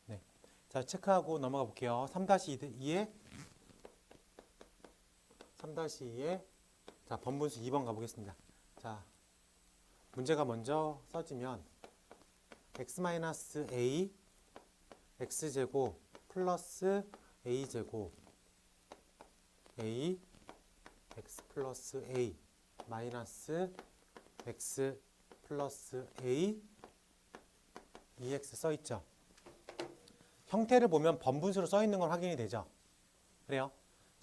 네. 자, 체크하고 넘어가 볼게요. 3-2에 자, 번분수 2번 가보겠습니다. 자, 문제가 먼저 써지면 x 마이너스 a x제곱 플러스 a제곱 a x 플러스 a 마이너스 x 플러스 a 2x 써있죠. 형태를 보면 번분수로 써있는 건 확인이 되죠. 그래요?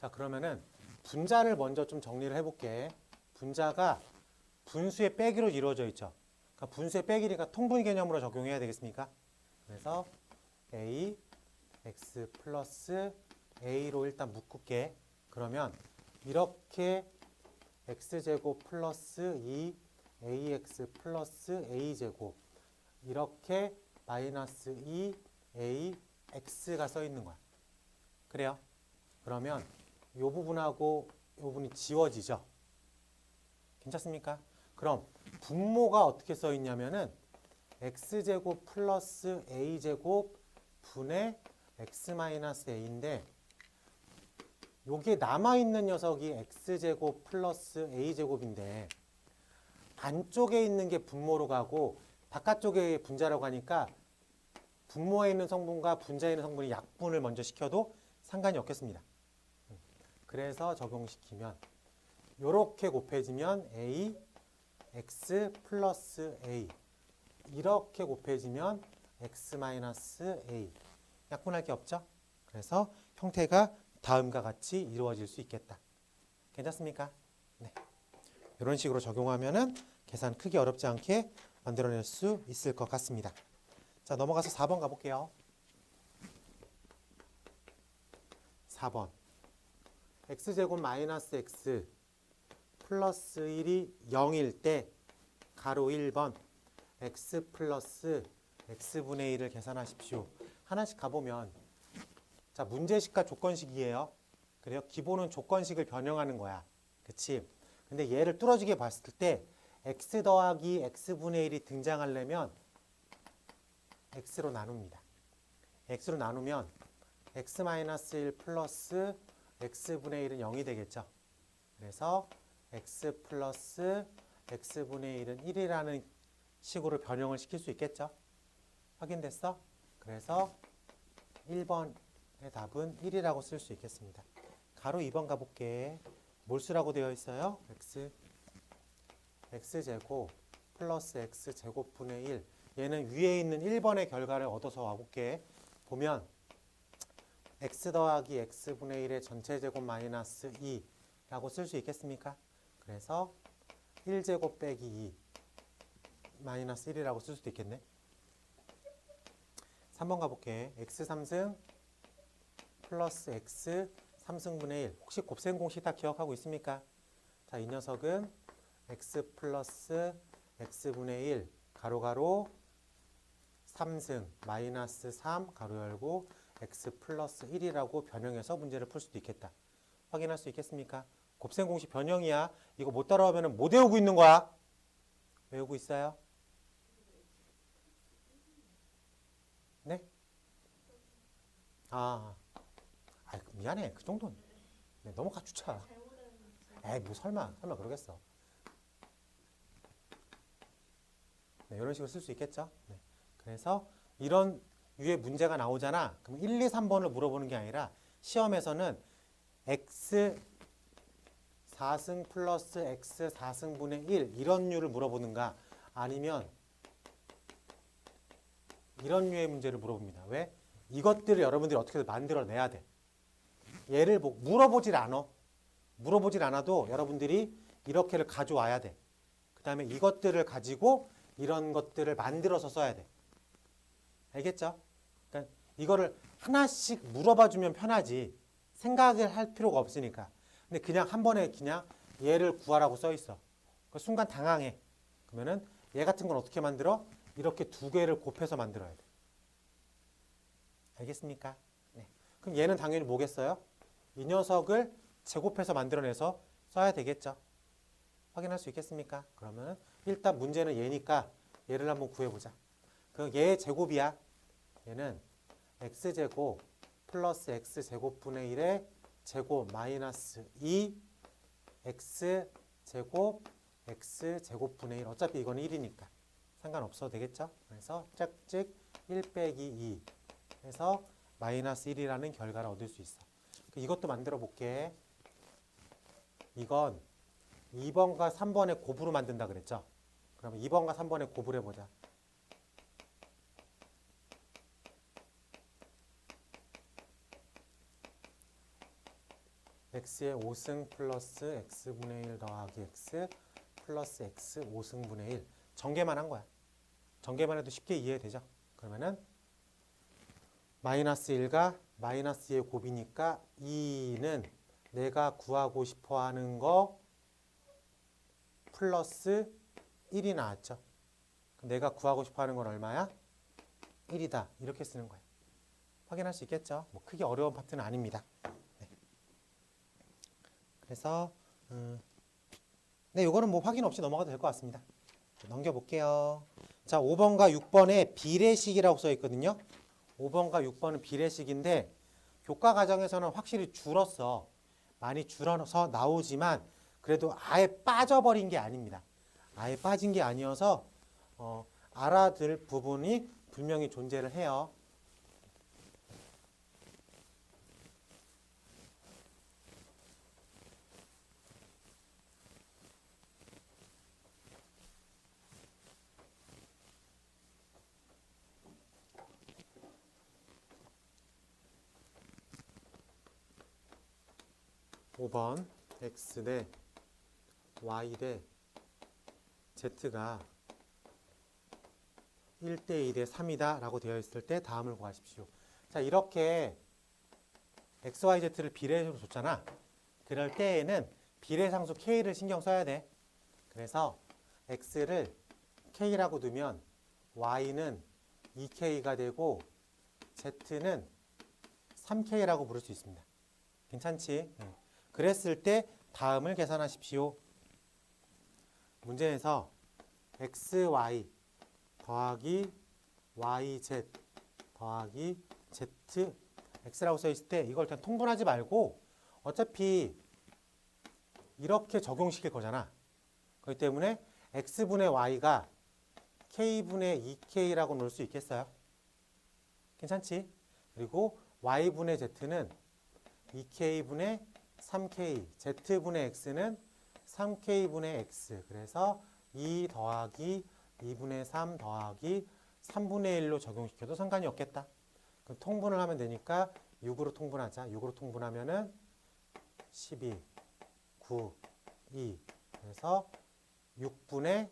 자, 그러면은 분자를 먼저 좀 정리를 해볼게. 분자가 분수의 빼기로 이루어져 있죠. 그러니까 분수의 빼기니까 통분 개념으로 적용해야 되겠습니까? 그래서 a x 플러스 a로 일단 묶을게. 그러면 이렇게 x제곱 플러스 2 ax 플러스 a제곱 이렇게 마이너스 2 ax가 써 있는 거야. 그래요? 그러면 이 부분하고 이 부분이 지워지죠. 괜찮습니까? 그럼 분모가 어떻게 써 있냐면은 x제곱 플러스 a제곱 분의 x 마이너스 a인데 여기에 남아있는 녀석이 x제곱 플러스 a제곱인데 안쪽에 있는 게 분모로 가고 바깥쪽에 분자라고 하니까 분모에 있는 성분과 분자에 있는 성분이 약분을 먼저 시켜도 상관이 없겠습니다. 그래서 적용시키면 이렇게 곱해지면 a, x 플러스 a 이렇게 곱해지면 x 마이너스 a 약분할 게 없죠? 그래서 형태가 다음과 같이 이루어질 수 있겠다. 괜찮습니까? 네. 이런 식으로 적용하면은 계산 크게 어렵지 않게 만들어낼 수 있을 것 같습니다. 자, 넘어가서 4번 가볼게요. 4번 x제곱 마이너스 x 플러스 1이 0일 때 가로 1번 x 플러스 x분의 1을 계산하십시오. 하나씩 가보면 자, 문제식과 조건식이에요. 그래요? 기본은 조건식을 변형하는 거야. 그치? 근데 얘를 뚫어지게 봤을 때 x 더하기 x분의 1이 등장하려면 x로 나눕니다. x로 나누면 x 마이너스 1 플러스 x분의 1은 0이 되겠죠. 그래서 x 플러스 x분의 1은 1이라는 식으로 변형을 시킬 수 있겠죠. 확인됐어? 그래서 1번의 답은 1이라고 쓸 수 있겠습니다. 가로 2번 가볼게. 몰수라고 되어 있어요. x제곱 플러스 x제곱분의 1. 얘는 위에 있는 1번의 결과를 얻어서 와볼게. 보면 x 더하기 x분의 1의 전체 제곱 마이너스 2라고 쓸 수 있겠습니까? 그래서 1제곱 빼기 2 마이너스 1이라고 쓸 수도 있겠네. 3번 가볼게. x 3승 플러스 x 3승분의 1. 혹시 곱셈 공식 다 기억하고 있습니까? 자, 이 녀석은 x 플러스 x분의 1 가로 3승 마이너스 3 가로 열고 x 플러스 1이라고 변형해서 문제를 풀 수도 있겠다. 확인할 수 있겠습니까? 곱셈 공식 변형이야. 이거 못 따라오면 못 외우고 있는 거야. 외우고 있어요? 네? 미안해. 그 정도는. 네, 너무 가추차. 에이, 뭐 설마 그러겠어. 네, 이런 식으로 쓸 수 있겠죠? 네. 그래서 이런 유의 문제가 나오잖아. 그럼 1, 2, 3번을 물어보는 게 아니라 시험에서는 x 4승 플러스 x 4승분의 1 이런 유를 물어보는가 아니면 이런 유의 문제를 물어봅니다. 왜? 이것들을 여러분들이 어떻게든 만들어내야 돼. 얘를 물어보질 않아. 물어보질 않아도 여러분들이 이렇게를 가져와야 돼. 그 다음에 이것들을 가지고 이런 것들을 만들어서 써야 돼. 알겠죠? 그러니까 이거를 하나씩 물어봐주면 편하지. 생각을 할 필요가 없으니까. 근데 그냥 한 번에 그냥 얘를 구하라고 써 있어. 그 순간 당황해. 그러면은 얘 같은 건 어떻게 만들어? 이렇게 두 개를 곱해서 만들어야 돼. 알겠습니까? 네. 그럼 얘는 당연히 뭐겠어요? 이 녀석을 제곱해서 만들어내서 써야 되겠죠. 확인할 수 있겠습니까? 그러면 일단 문제는 얘니까 얘를 한번 구해보자. 그 얘의 제곱이야. 얘는 x제곱 플러스 x제곱분의 1의 제곱 마이너스 2 x제곱 x제곱분의 1. 어차피 이건 1이니까. 상관없어도 되겠죠? 그래서 짝즉 1 빼기 2 해서 마이너스 1이라는 결과를 얻을 수 있어. 이것도 만들어 볼게. 이건 2번과 3번의 곱으로 만든다 그랬죠? 그러면 2번과 3번의 곱을 해보자. x의 5승 플러스 x분의 1 더하기 x 플러스 x 5승분의 1. 전개만 한 거야. 전개만 해도 쉽게 이해되죠? 그러면은 마이너스 1과 마이너스 2의 곱이니까 2는 내가 구하고 싶어 하는 거 플러스 1이 나왔죠. 내가 구하고 싶어 하는 건 얼마야? 1이다. 이렇게 쓰는 거예요. 확인할 수 있겠죠? 뭐 크게 어려운 파트는 아닙니다. 네. 그래서 네, 요거는 뭐 확인 없이 넘어가도 될 것 같습니다. 넘겨볼게요. 자, 5번과 6번에 비례식이라고 써 있거든요. 5번과 6번은 비례식인데 교과 과정에서는 확실히 줄었어. 많이 줄어서 나오지만 그래도 아예 빠져버린 게 아닙니다. 아예 빠진 게 아니어서 알아들 부분이 분명히 존재를 해요. (5번) x 대 y 대 z가 1대 2대 3이다 라고 되어 있을 때 다음을 구하십시오. 자, 이렇게 x, y, z를 비례식으로 줬잖아. 그럴 때에는 비례상수 k를 신경 써야 돼. 그래서 x를 k라고 두면 y는 2k가 되고 z는 3k라고 부를 수 있습니다. 괜찮지? 그랬을 때 다음을 계산하십시오. 문제에서 xy 더하기 yz 더하기 z x라고 써 있을 때 이걸 그냥 통분하지 말고 어차피 이렇게 적용시킬 거잖아. 그렇기 때문에 x분의 y가 k분의 2k라고 놓을 수 있겠어요? 괜찮지? 그리고 y분의 z는 2k분의 3k, z분의 x는 3k분의 x. 그래서 2 더하기 2분의 3 더하기 3분의 1로 적용시켜도 상관이 없겠다. 그럼 통분을 하면 되니까 6으로 통분하자. 6으로 통분하면은 12, 9, 2. 그래서 6분의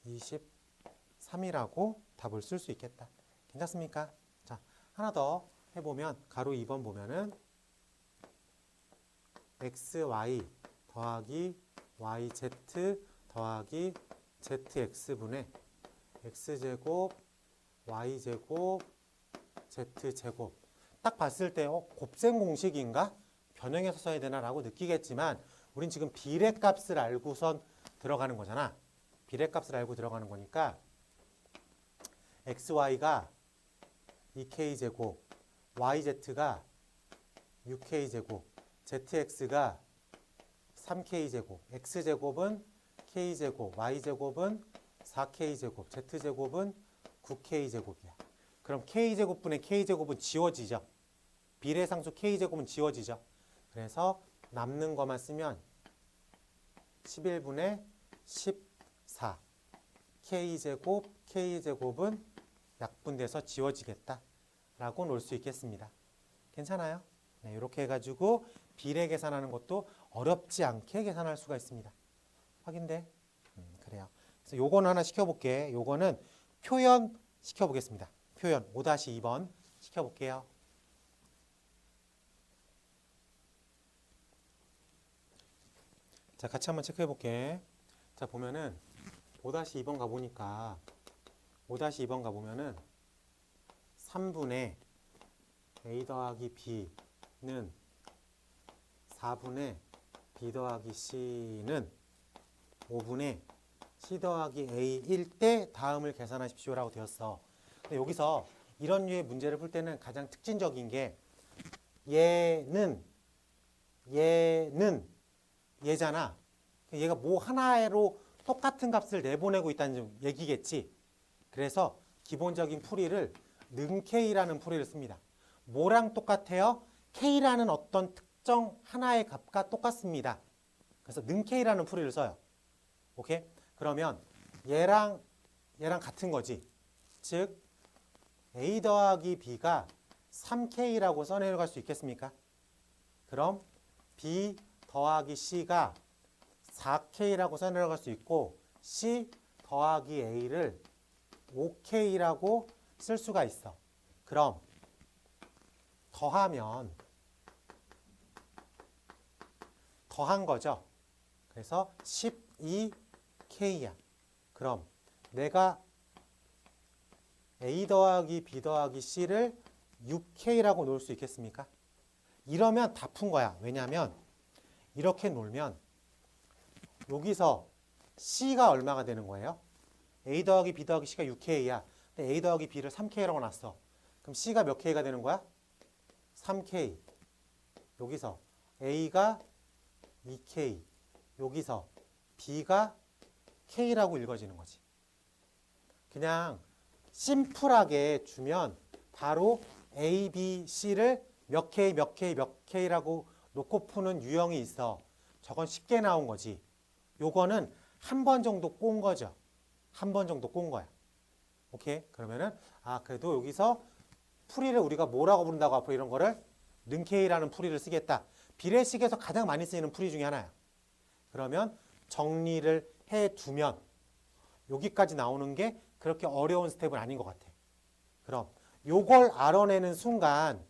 23이라고 답을 쓸 수 있겠다. 괜찮습니까? 자, 하나 더 해보면 가로 2번 보면은 xy 더하기 yz 더하기 zx분의 x제곱 y제곱 z제곱. 딱 봤을 때 곱셈 공식인가? 변형해서 써야 되나 라고 느끼겠지만 우린 지금 비례값을 알고선 들어가는 거잖아. 비례값을 알고 들어가는 거니까 xy가 2k제곱 yz가 6k제곱 zx가 3k제곱 x제곱은 k제곱 y제곱은 4k제곱 z제곱은 9k제곱이야. 그럼 k제곱분의 k제곱은 지워지죠. 비례상수 k제곱은 지워지죠. 그래서 남는 것만 쓰면 11분의 14 k제곱 k제곱은 약분돼서 지워지겠다 라고 놓을 수 있겠습니다. 괜찮아요? 네, 이렇게 해가지고 비례 계산하는 것도 어렵지 않게 계산할 수가 있습니다. 확인돼? 그래요. 그래서 요거는 하나 시켜볼게. 요거는 표현 시켜보겠습니다. 표현 5-2번 시켜볼게요. 자, 같이 한번 체크해볼게. 자, 보면은 5-2번 가보니까 5-2번 가보면은 3분의 a 더하기 b는 4분의 b 더하기 c는 5분의 c 더하기 a일 때 다음을 계산하십시오 라고 되었어. 근데 여기서 이런 류의 문제를 풀 때는 가장 특징적인 게 얘는 얘잖아. 얘가 뭐 하나로 똑같은 값을 내보내고 있다는 얘기겠지. 그래서 기본적인 풀이를 는 K라는 풀이를 씁니다. 뭐랑 똑같아요? K라는 어떤 특정 하나의 값과 똑같습니다. 그래서 는 K라는 풀이를 써요. 오케이? 그러면 얘랑 같은 거지. 즉 A 더하기 B가 3K라고 써내려갈 수 있겠습니까? 그럼 B 더하기 C가 4K라고 써내려갈 수 있고 C 더하기 A를 5K라고 쓸 수가 있어. 그럼 더하면 더한 거죠. 그래서 12K야. 그럼 내가 A 더하기 B 더하기 C를 6K라고 놓을 수 있겠습니까? 이러면 다 푼 거야. 왜냐하면 이렇게 놀면 여기서 C가 얼마가 되는 거예요? A 더하기 B 더하기 C가 6K야. 근데 A 더하기 B를 3K라고 놨어. 그럼 C가 몇 K가 되는 거야? 3K. 여기서 A가 2K. 여기서 B가 K라고 읽어지는 거지. 그냥 심플하게 주면 바로 A, B, C를 몇 K, 몇 K, 몇 K라고 놓고 푸는 유형이 있어. 저건 쉽게 나온 거지. 요거는 한 번 정도 꼰 거죠. 한 번 정도 꼰 거야. 오케이? 그러면은 그래도 여기서 풀이를 우리가 뭐라고 부른다고 앞으로 이런 거를 는 K라는 풀이를 쓰겠다. 비례식에서 가장 많이 쓰이는 풀이 중에 하나야. 그러면 정리를 해두면 여기까지 나오는 게 그렇게 어려운 스텝은 아닌 것 같아. 그럼 요걸 알아내는 순간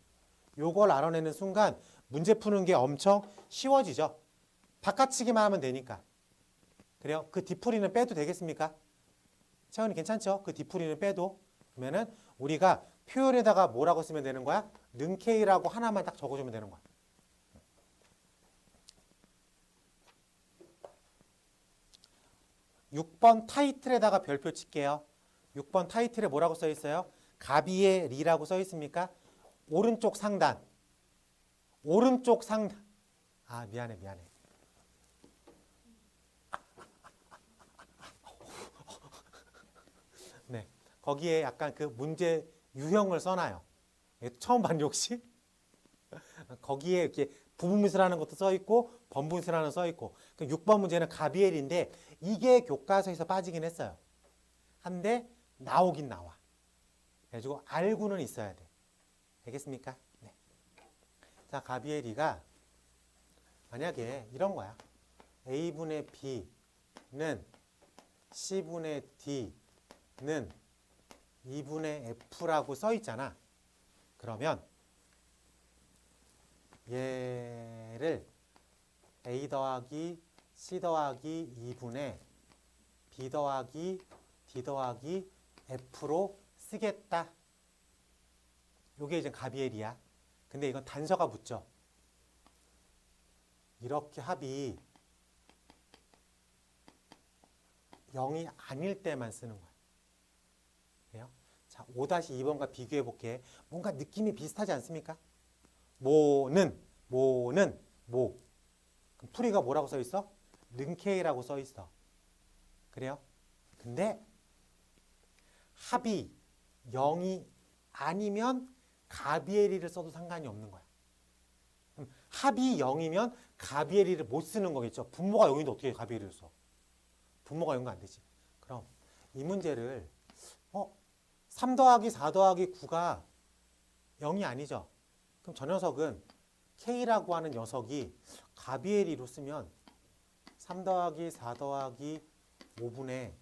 문제 푸는 게 엄청 쉬워지죠. 바꿔치기만 하면 되니까. 그래요? 그 뒷풀이는 빼도 되겠습니까? 채원이 괜찮죠? 그 뒷풀이는 빼도. 그러면은 우리가 표현에다가 뭐라고 쓰면 되는 거야? 는 K라고 하나만 딱 적어주면 되는 거야. (6번) 타이틀에다가 별표 칠게요. 6번 타이틀에 뭐라고 써 있어요? 가비의 리라고 써 있습니까? 오른쪽 상단. 미안해. 네, 거기에 약간 그 문제 유형을 써놔요. 처음 봤니 혹시? 거기에 이렇게 부분미수라는 것도 써 있고 번분수라는 써 있고. 6번 문제는 가비엘인데 이게 교과서에서 빠지긴 했어요. 한데 나오긴 나와. 그래가지고 알고는 있어야 돼. 알겠습니까? 네. 자, 가비엘이가 만약에 이런 거야. A분의 B는 C분의 D는 2분의 F라고 써 있잖아. 그러면 얘를 A 더하기 C 더하기 2분의 B 더하기 D 더하기 F로 쓰겠다. 요게 이제 가비엘이야. 근데 이건 단서가 붙죠. 이렇게 합이 0이 아닐 때만 쓰는 거야. 그래요? 자, 5-2번과 비교해 볼게. 뭔가 느낌이 비슷하지 않습니까? 모는 모. 그럼 풀이가 뭐라고 써 있어? 는 K라고 써 있어. 그래요? 근데 합이 0이 아니면 가비엘이를 써도 상관이 없는 거야. 그럼 합이 0이면 가비엘이를 못 쓰는 거겠죠. 분모가 0인데 어떻게 가비엘이를 써? 분모가 0은 안 되지. 그럼 이 문제를 3 더하기 4 더하기 9가 0이 아니죠. 그럼 저 녀석은 K라고 하는 녀석이 가비엘이로 쓰면 3 더하기 4 더하기 5분의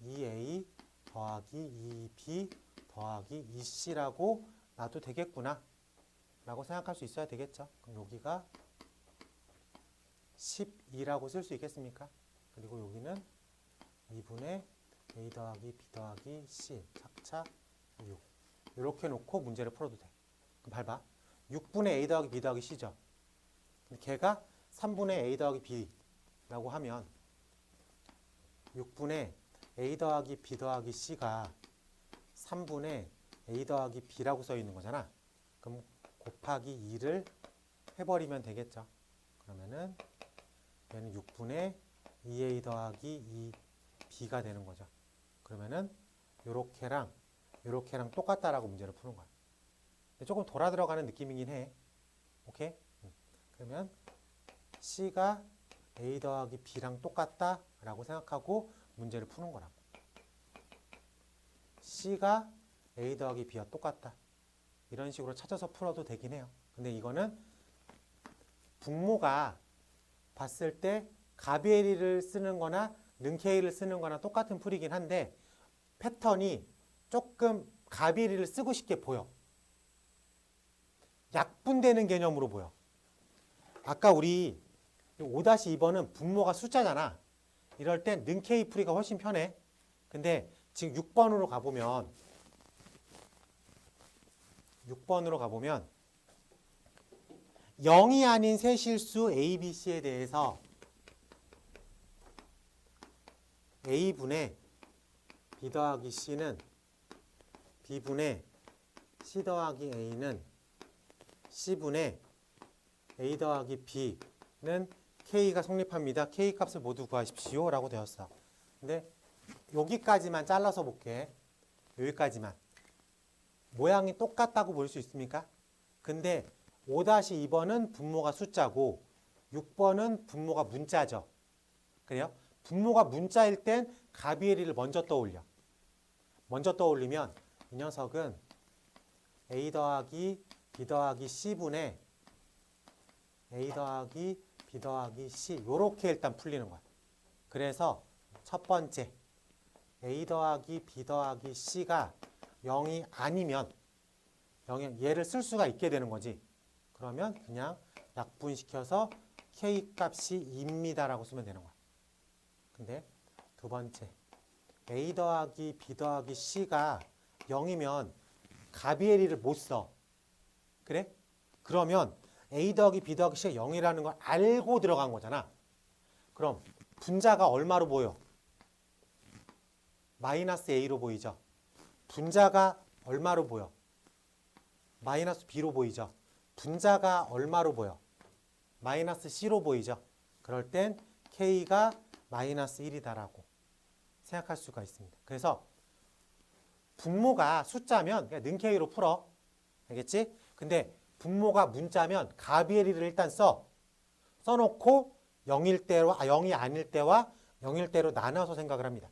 2A 더하기 2B 더하기 2C라고 놔도 되겠구나 라고 생각할 수 있어야 되겠죠. 그럼 여기가 12라고 쓸 수 있겠습니까? 그리고 여기는 2분의 A 더하기 B 더하기 C 착착 6 이렇게 놓고 문제를 풀어도 돼. 그럼 밟아. 6분의 A 더하기 B 더하기 C죠. 근데 걔가 3분의 A 더하기 B라고 하면 6분의 A 더하기 B 더하기 C가 3분의 A 더하기 B라고 써 있는 거잖아. 그럼 곱하기 2를 해버리면 되겠죠. 그러면은 얘는 6분의 2a 더하기 2b가 되는 거죠. 그러면은 요렇게랑 요렇게랑 똑같다라고 문제를 푸는 거야. 조금 돌아 들어가는 느낌이긴 해. 오케이? 그러면 C가 A 더하기 B랑 똑같다라고 생각하고 문제를 푸는 거라고. C가 A 더하기 B와 똑같다. 이런 식으로 찾아서 풀어도 되긴 해요. 근데 이거는 분모가 봤을 때 가비에리를 쓰는 거나 능케이를 쓰는 거나 똑같은 풀이긴 한데 패턴이 조금 가비에리를 쓰고 싶게 보여. 약분되는 개념으로 보여. 아까 우리 5-2번은 분모가 숫자잖아. 이럴 땐 능케이 풀이가 훨씬 편해. 근데 지금 6번으로 가보면 0이 아닌 세 실수 A, B, C에 대해서 A분의 B 더하기 C는 B분의 C 더하기 A는 C분의 A 더하기 B는 K가 성립합니다. K 값을 모두 구하십시오. 라고 되었어. 근데 여기까지만 잘라서 볼게. 여기까지만. 모양이 똑같다고 볼 수 있습니까? 근데 5-2번은 분모가 숫자고 6번은 분모가 문자죠. 그래요? 분모가 문자일 땐 가비에리를 먼저 떠올려. 먼저 떠올리면 이 녀석은 A 더하기 B 더하기 C분의 A 더하기 B 더하기 C 요렇게 일단 풀리는 거야. 그래서 첫 번째 A 더하기 B 더하기 C가 0이 아니면 얘를 쓸 수가 있게 되는 거지. 그러면 그냥 약분시켜서 K 값이 2입니다라고 쓰면 되는 거야. 근데 두 번째 A 더하기 B 더하기 C가 0이면 가비에리를 못 써. 그래? 그러면 A 더하기 B 더하기 C가 0이라는 걸 알고 들어간 거잖아. 그럼 분자가 얼마로 보여? 마이너스 A로 보이죠? 분자가 얼마로 보여? 마이너스 B로 보이죠? 분자가 얼마로 보여? 마이너스 C로 보이죠? 그럴 땐 K가 마이너스 1이다라고 생각할 수가 있습니다. 그래서 분모가 숫자면 그냥 능K로 풀어. 알겠지? 근데 분모가 문자면 가비에리를 일단 써놓고 0일 때와 0이 아닐 때와 0일 때로 나눠서 생각을 합니다.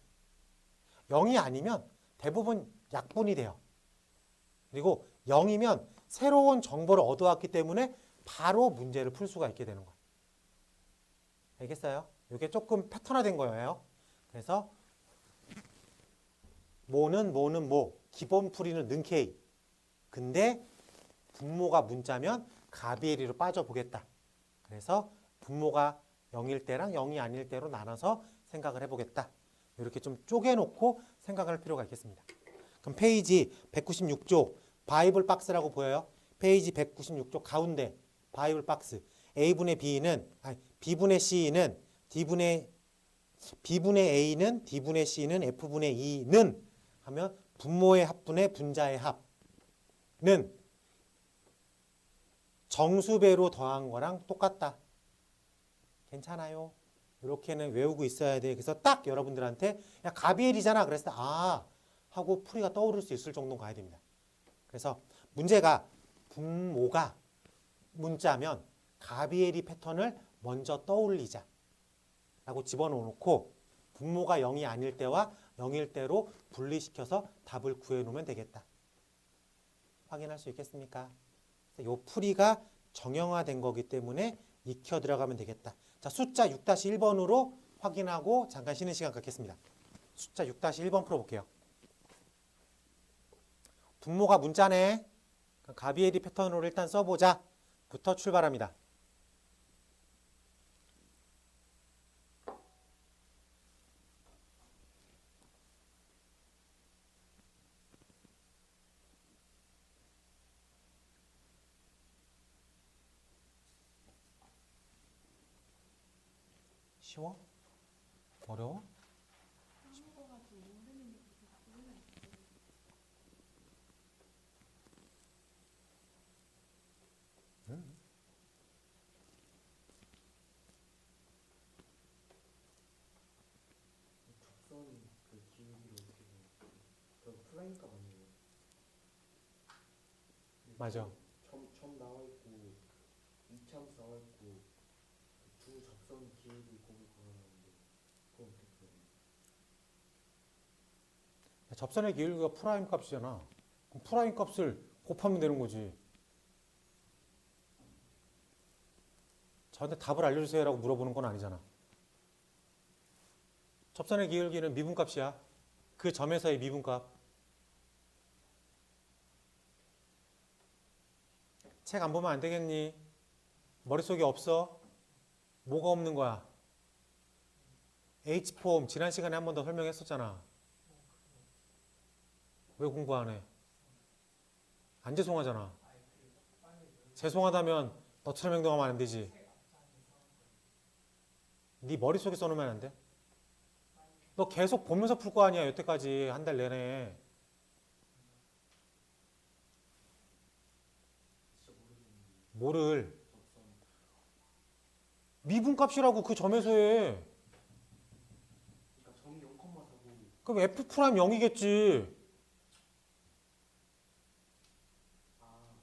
0이 아니면 대부분 약분이 돼요. 그리고 0이면 새로운 정보를 얻어왔기 때문에 바로 문제를 풀 수가 있게 되는 거예요. 알겠어요? 이게 조금 패턴화된 거예요. 그래서 모는 모, 기본 풀이는 능K. 근데 분모가 문자면 가비에리로 빠져보겠다. 그래서 분모가 0일 때랑 0이 아닐 때로 나눠서 생각을 해보겠다. 이렇게 좀 쪼개놓고 생각할 필요가 있겠습니다. 그럼 페이지 196쪽 바이블 박스라고 보여요? 페이지 196쪽 가운데 바이블 박스 B분의 C는 B분의 A는 D분의 C는 F분의 E는 하면 분모의 합분의 분자의 합은 정수배로 더한 거랑 똑같다. 괜찮아요. 이렇게는 외우고 있어야 돼. 그래서 딱 여러분들한테 야 가비엘이잖아. 그랬을 때 아 하고 풀이가 떠오를 수 있을 정도는 가야 됩니다. 그래서 문제가 분모가 문자면 가비엘이 패턴을 먼저 떠올리자 라고 집어넣고 분모가 0이 아닐 때와 0일 때로 분리시켜서 답을 구해놓으면 되겠다. 확인할 수 있겠습니까? 이 풀이가 정형화된 거기 때문에 익혀 들어가면 되겠다. 자, 숫자 6-1번으로 확인하고 잠깐 쉬는 시간 갖겠습니다. 숫자 6-1번 풀어볼게요. 분모가 문자네. 가비에리 패턴으로 일단 써보자. 부터 출발합니다. 쉬워? 어려워?
프라임 값 아니에요?
맞아.
점 나와 있고 이차함수 나와 있고 두 접선 기울기 곱을 구하라는데 그건 어떻게 풀어야 돼요?
접선의 기울기가 프라임 값이잖아. 그럼 프라임 값을 곱하면 되는 거지. 저한테 답을 알려주세요라고 물어보는 건 아니잖아. 접선의 기울기는 미분값이야. 그 점에서의 미분값. 책 안 보면 안 되겠니? 머릿속에 없어? 뭐가 없는 거야? H폼 지난 시간에 한 번 더 설명했었잖아. 왜 공부 안 해? 안 죄송하잖아. 죄송하다면 너처럼 행동하면 안 되지. 네 머릿속에 써놓으면 안 돼? 너 계속 보면서 풀 거 아니야, 여태까지 한 달 내내.
진짜 모르겠는데
뭐를?
접선
미분값이라고 그 점에서 해.
그러니까 점이 0,4고
그럼 F 프라임 0이겠지.
아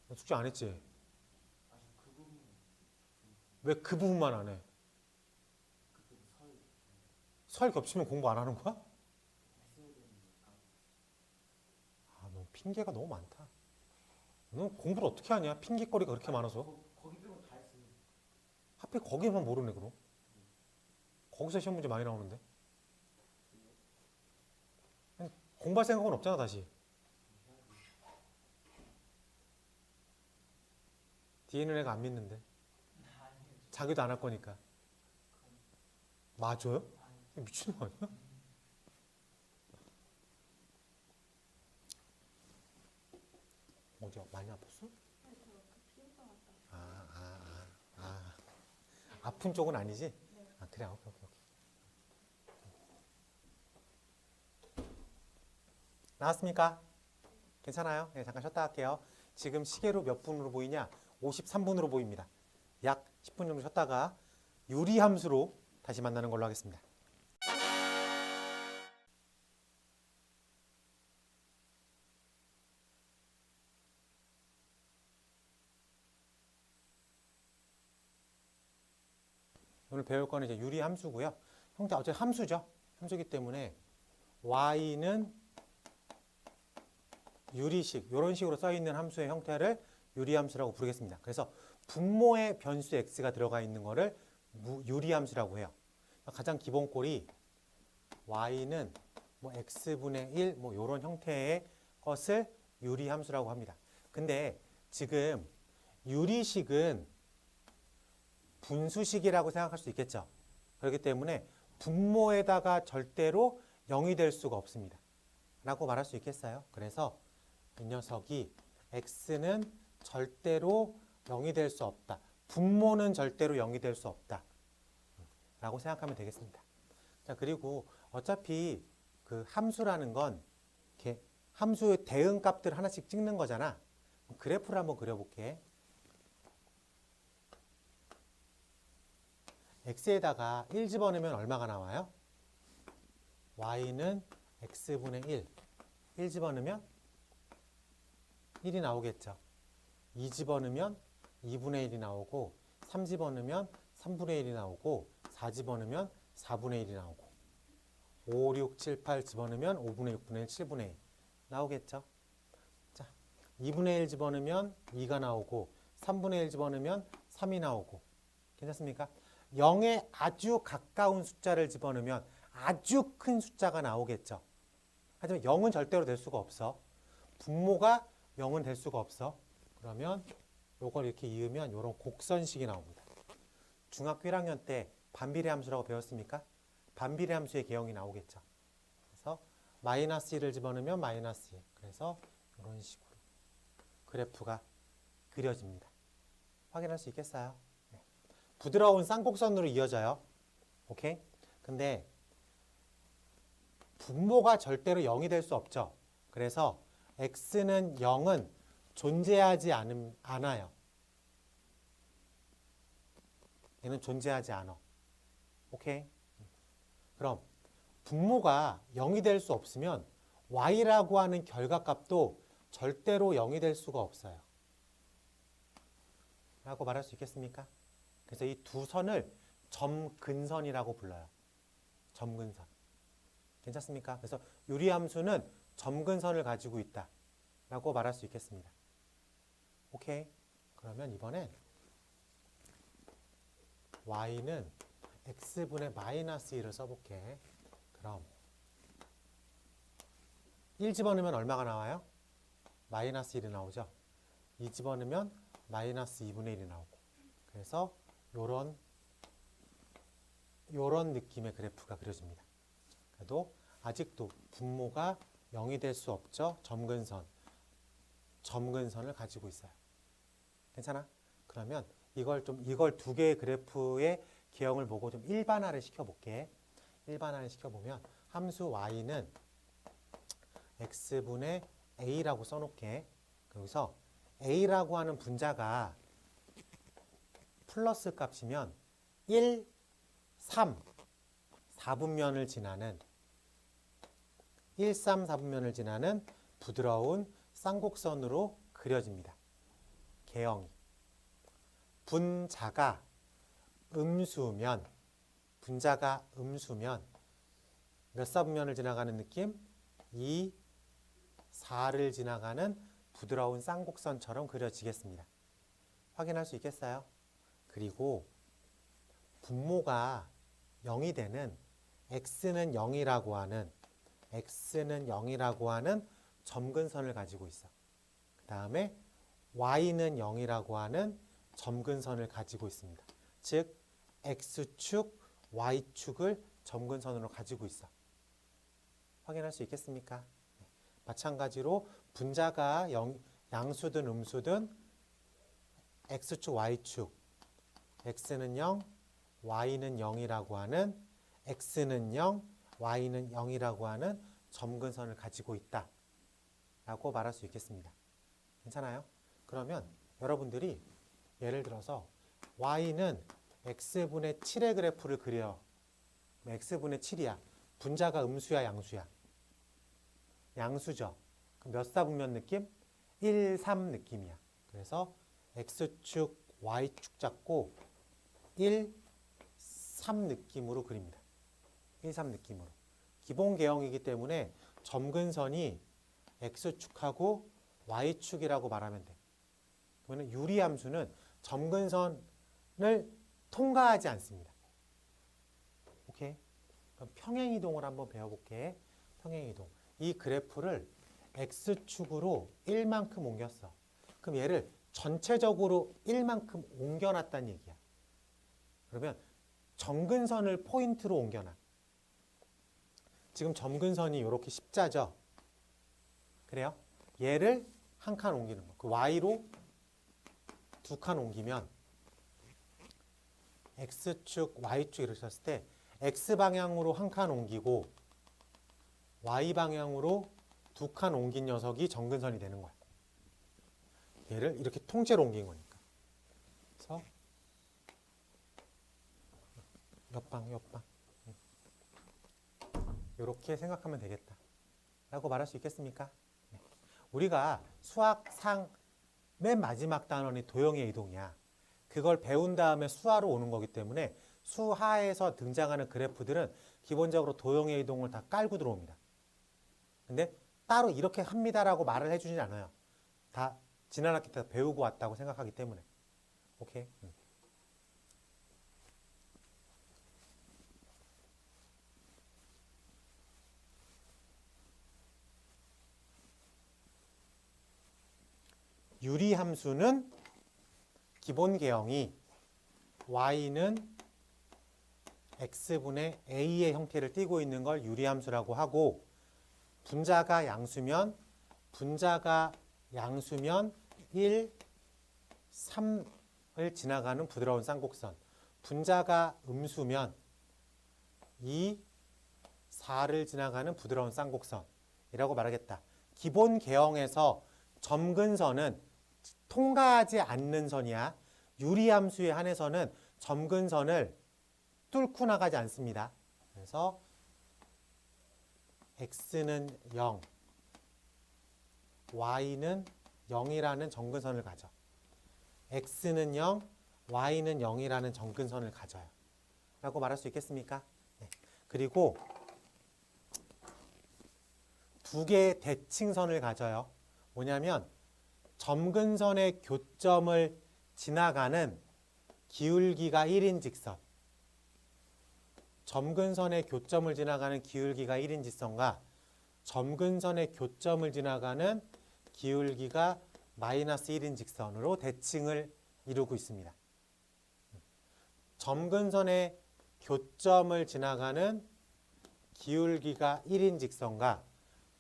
너 숙제 안 했지?
아직 그 부분은
왜 그 부분만 안 해?
그때 설
설 겹치면 공부 안 하는 거야?
했어야 되니까
아, 너 핑계가 너무 많다. 너 공부를 어떻게 하냐? 핑계거리가 그렇게 많아서.
거기 빼고 다 했어요.
하필 거기만 모르네, 그럼. 거기서 시험 문제 많이 나오는데. 공부할 생각은 없잖아, 다시. 뒤에는 애가 안 믿는데. 자기도 안 할 거니까. 맞아요? 미친놈 아니야? 어디 많이 아팠어? 아픈 쪽은 아니지? 아, 그래, 오케이. 나왔습니까? 괜찮아요? 네, 잠깐 쉬었다 할게요. 지금 시계로 몇 분으로 보이냐? 53분으로 보입니다. 약 10분 정도 쉬었다가 유리함수로 다시 만나는 걸로 하겠습니다. 오늘 배울 거는 이제 유리함수고요. 형태 어차피 함수죠. 함수기 때문에 y는 유리식 이런 식으로 써 있는 함수의 형태를 유리함수라고 부르겠습니다. 그래서 분모에 변수 x가 들어가 있는 거를 유리함수라고 해요. 가장 기본꼴이 y는 뭐 x분의 1 뭐 이런 형태의 것을 유리함수라고 합니다. 근데 지금 유리식은 분수식이라고 생각할 수 있겠죠. 그렇기 때문에 분모에다가 절대로 0이 될 수가 없습니다. 라고 말할 수 있겠어요. 그래서 이 녀석이 x는 절대로 0이 될 수 없다. 분모는 절대로 0이 될 수 없다. 라고 생각하면 되겠습니다. 자, 그리고 어차피 그 함수라는 건 이렇게 함수의 대응값들 하나씩 찍는 거잖아. 그래프를 한번 그려볼게. x에다가 1 집어넣으면 얼마가 나와요? y는 x분의 1. 1 집어넣으면 1이 나오겠죠. 2 집어넣으면 2분의 1이 나오고 3 집어넣으면 3분의 1이 나오고 4 집어넣으면 4분의 1이 나오고 5, 6, 7, 8 집어넣으면 5분의 6분의 1, 7분의 1 나오겠죠. 자, 2분의 1 집어넣으면 2가 나오고 3분의 1 집어넣으면 3이 나오고 괜찮습니까? 0에 아주 가까운 숫자를 집어넣으면 아주 큰 숫자가 나오겠죠. 하지만 0은 절대로 될 수가 없어. 분모가 0은 될 수가 없어. 그러면 요걸 이렇게 이으면 이런 곡선식이 나옵니다. 중학교 1학년 때 반비례 함수라고 배웠습니까? 반비례 함수의 개형이 나오겠죠. 그래서 마이너스 1을 집어넣으면 마이너스 1. 그래서 이런 식으로 그래프가 그려집니다. 확인할 수 있겠어요? 네. 부드러운 쌍곡선으로 이어져요. 오케이? 근데 분모가 절대로 0이 될 수 없죠. 그래서 x는 0은 존재하지 않아요. 얘는 존재하지 않아. 오케이? 그럼 분모가 0이 될 수 없으면 y라고 하는 결과값도 절대로 0이 될 수가 없어요. 라고 말할 수 있겠습니까? 그래서 이 두 선을 점근선이라고 불러요. 점근선. 괜찮습니까? 그래서 유리함수는 점근선을 가지고 있다. 라고 말할 수 있겠습니다. 오케이. 그러면 이번엔 y는 x분의 마이너스 1을 써볼게. 그럼 1 집어넣으면 얼마가 나와요? 마이너스 1이 나오죠. 2 집어넣으면 마이너스 2분의 1이 나오고. 그래서 요런 느낌의 그래프가 그려집니다. 그래도 아직도 분모가 0이 될 수 없죠. 점근선을 가지고 있어요. 괜찮아? 그러면 이걸 두 개의 그래프의 개형을 보고 좀 일반화를 시켜볼게. 일반화를 시켜보면 함수 y는 x분의 a라고 써놓게. 여기서 a라고 하는 분자가 플러스 값이면 1, 3, 4분면을 지나는 1, 3, 4분면을 지나는 부드러운 쌍곡선으로 그려집니다. 개형이. 분자가 음수면 몇 사분면을 지나가는 느낌? 2, 4를 지나가는 부드러운 쌍곡선처럼 그려지겠습니다. 확인할 수 있겠어요? 그리고 분모가 0이 되는 x는 0이라고 하는 점근선을 가지고 있어. 그 다음에 y는 0이라고 하는 점근선을 가지고 있습니다. 즉 x축, y축을 점근선으로 가지고 있어. 확인할 수 있겠습니까? 마찬가지로 분자가 양수든 음수든 x축, y축, x는 0, y는 0이라고 하는 x는 0, y는 0이라고 하는 점근선을 가지고 있다 라고 말할 수 있겠습니다. 괜찮아요? 그러면 여러분들이 예를 들어서 y는 x분의 7의 그래프를 그려. x분의 7이야. 분자가 음수야, 양수야? 양수죠. 그럼 몇 사분면 느낌? 1, 3 느낌이야. 그래서 x축, y축 잡고 1, 3 느낌으로 그립니다. 1, 3 느낌으로. 기본 개형이기 때문에 점근선이 x축하고 y축이라고 말하면 돼. 그러면 유리함수는 점근선을 통과하지 않습니다. 오케이? 그럼 평행이동을 한번 배워볼게. 평행이동. 이 그래프를 x축으로 1만큼 옮겼어. 그럼 얘를 전체적으로 1만큼 옮겨놨다는 얘기야. 그러면 점근선을 포인트로 옮겨놔. 지금 점근선이 이렇게 십자죠? 그래요? 얘를 한 칸 옮기는 거. 그 y로 두 칸 옮기면 x축, y축 이렇게 썼을 때 x방향으로 한 칸 옮기고 y방향으로 두 칸 옮긴 녀석이 점근선이 되는 거야. 얘를 이렇게 통째로 옮긴 거니까. 그래서 옆방 이렇게 생각하면 되겠다 라고 말할 수 있겠습니까? 네. 우리가 수학상 맨 마지막 단원이 도형의 이동이야. 그걸 배운 다음에 수하로 오는 거기 때문에 수하에서 등장하는 그래프들은 기본적으로 도형의 이동을 다 깔고 들어옵니다. 근데 따로 이렇게 합니다라고 말을 해주진 않아요. 다 지난 학기 때 배우고 왔다고 생각하기 때문에. 오케이? 유리함수는 기본 개형이 y는 x분의 a의 형태를 띠고 있는 걸 유리함수라고 하고 분자가 양수면 1, 3을 지나가는 부드러운 쌍곡선 분자가 음수면 2, 4를 지나가는 부드러운 쌍곡선이라고 말하겠다. 기본 개형에서 점근선은 통과하지 않는 선이야. 유리함수에 한해서는 점근선을 뚫고 나가지 않습니다. 그래서 x는 0, y는 0이라는 점근선을 가져. x는 0, y는 0이라는 점근선을 가져요. 라고 말할 수 있겠습니까? 네. 그리고 두 개의 대칭선을 가져요. 뭐냐면 점근선의 교점을 지나가는 기울기가 1인 직선. 점근선의 교점을 지나가는 기울기가 1인 직선과 점근선의 교점을 지나가는 기울기가 마이너스 1인 직선으로 대칭을 이루고 있습니다. 점근선의 교점을 지나가는 기울기가 1인 직선과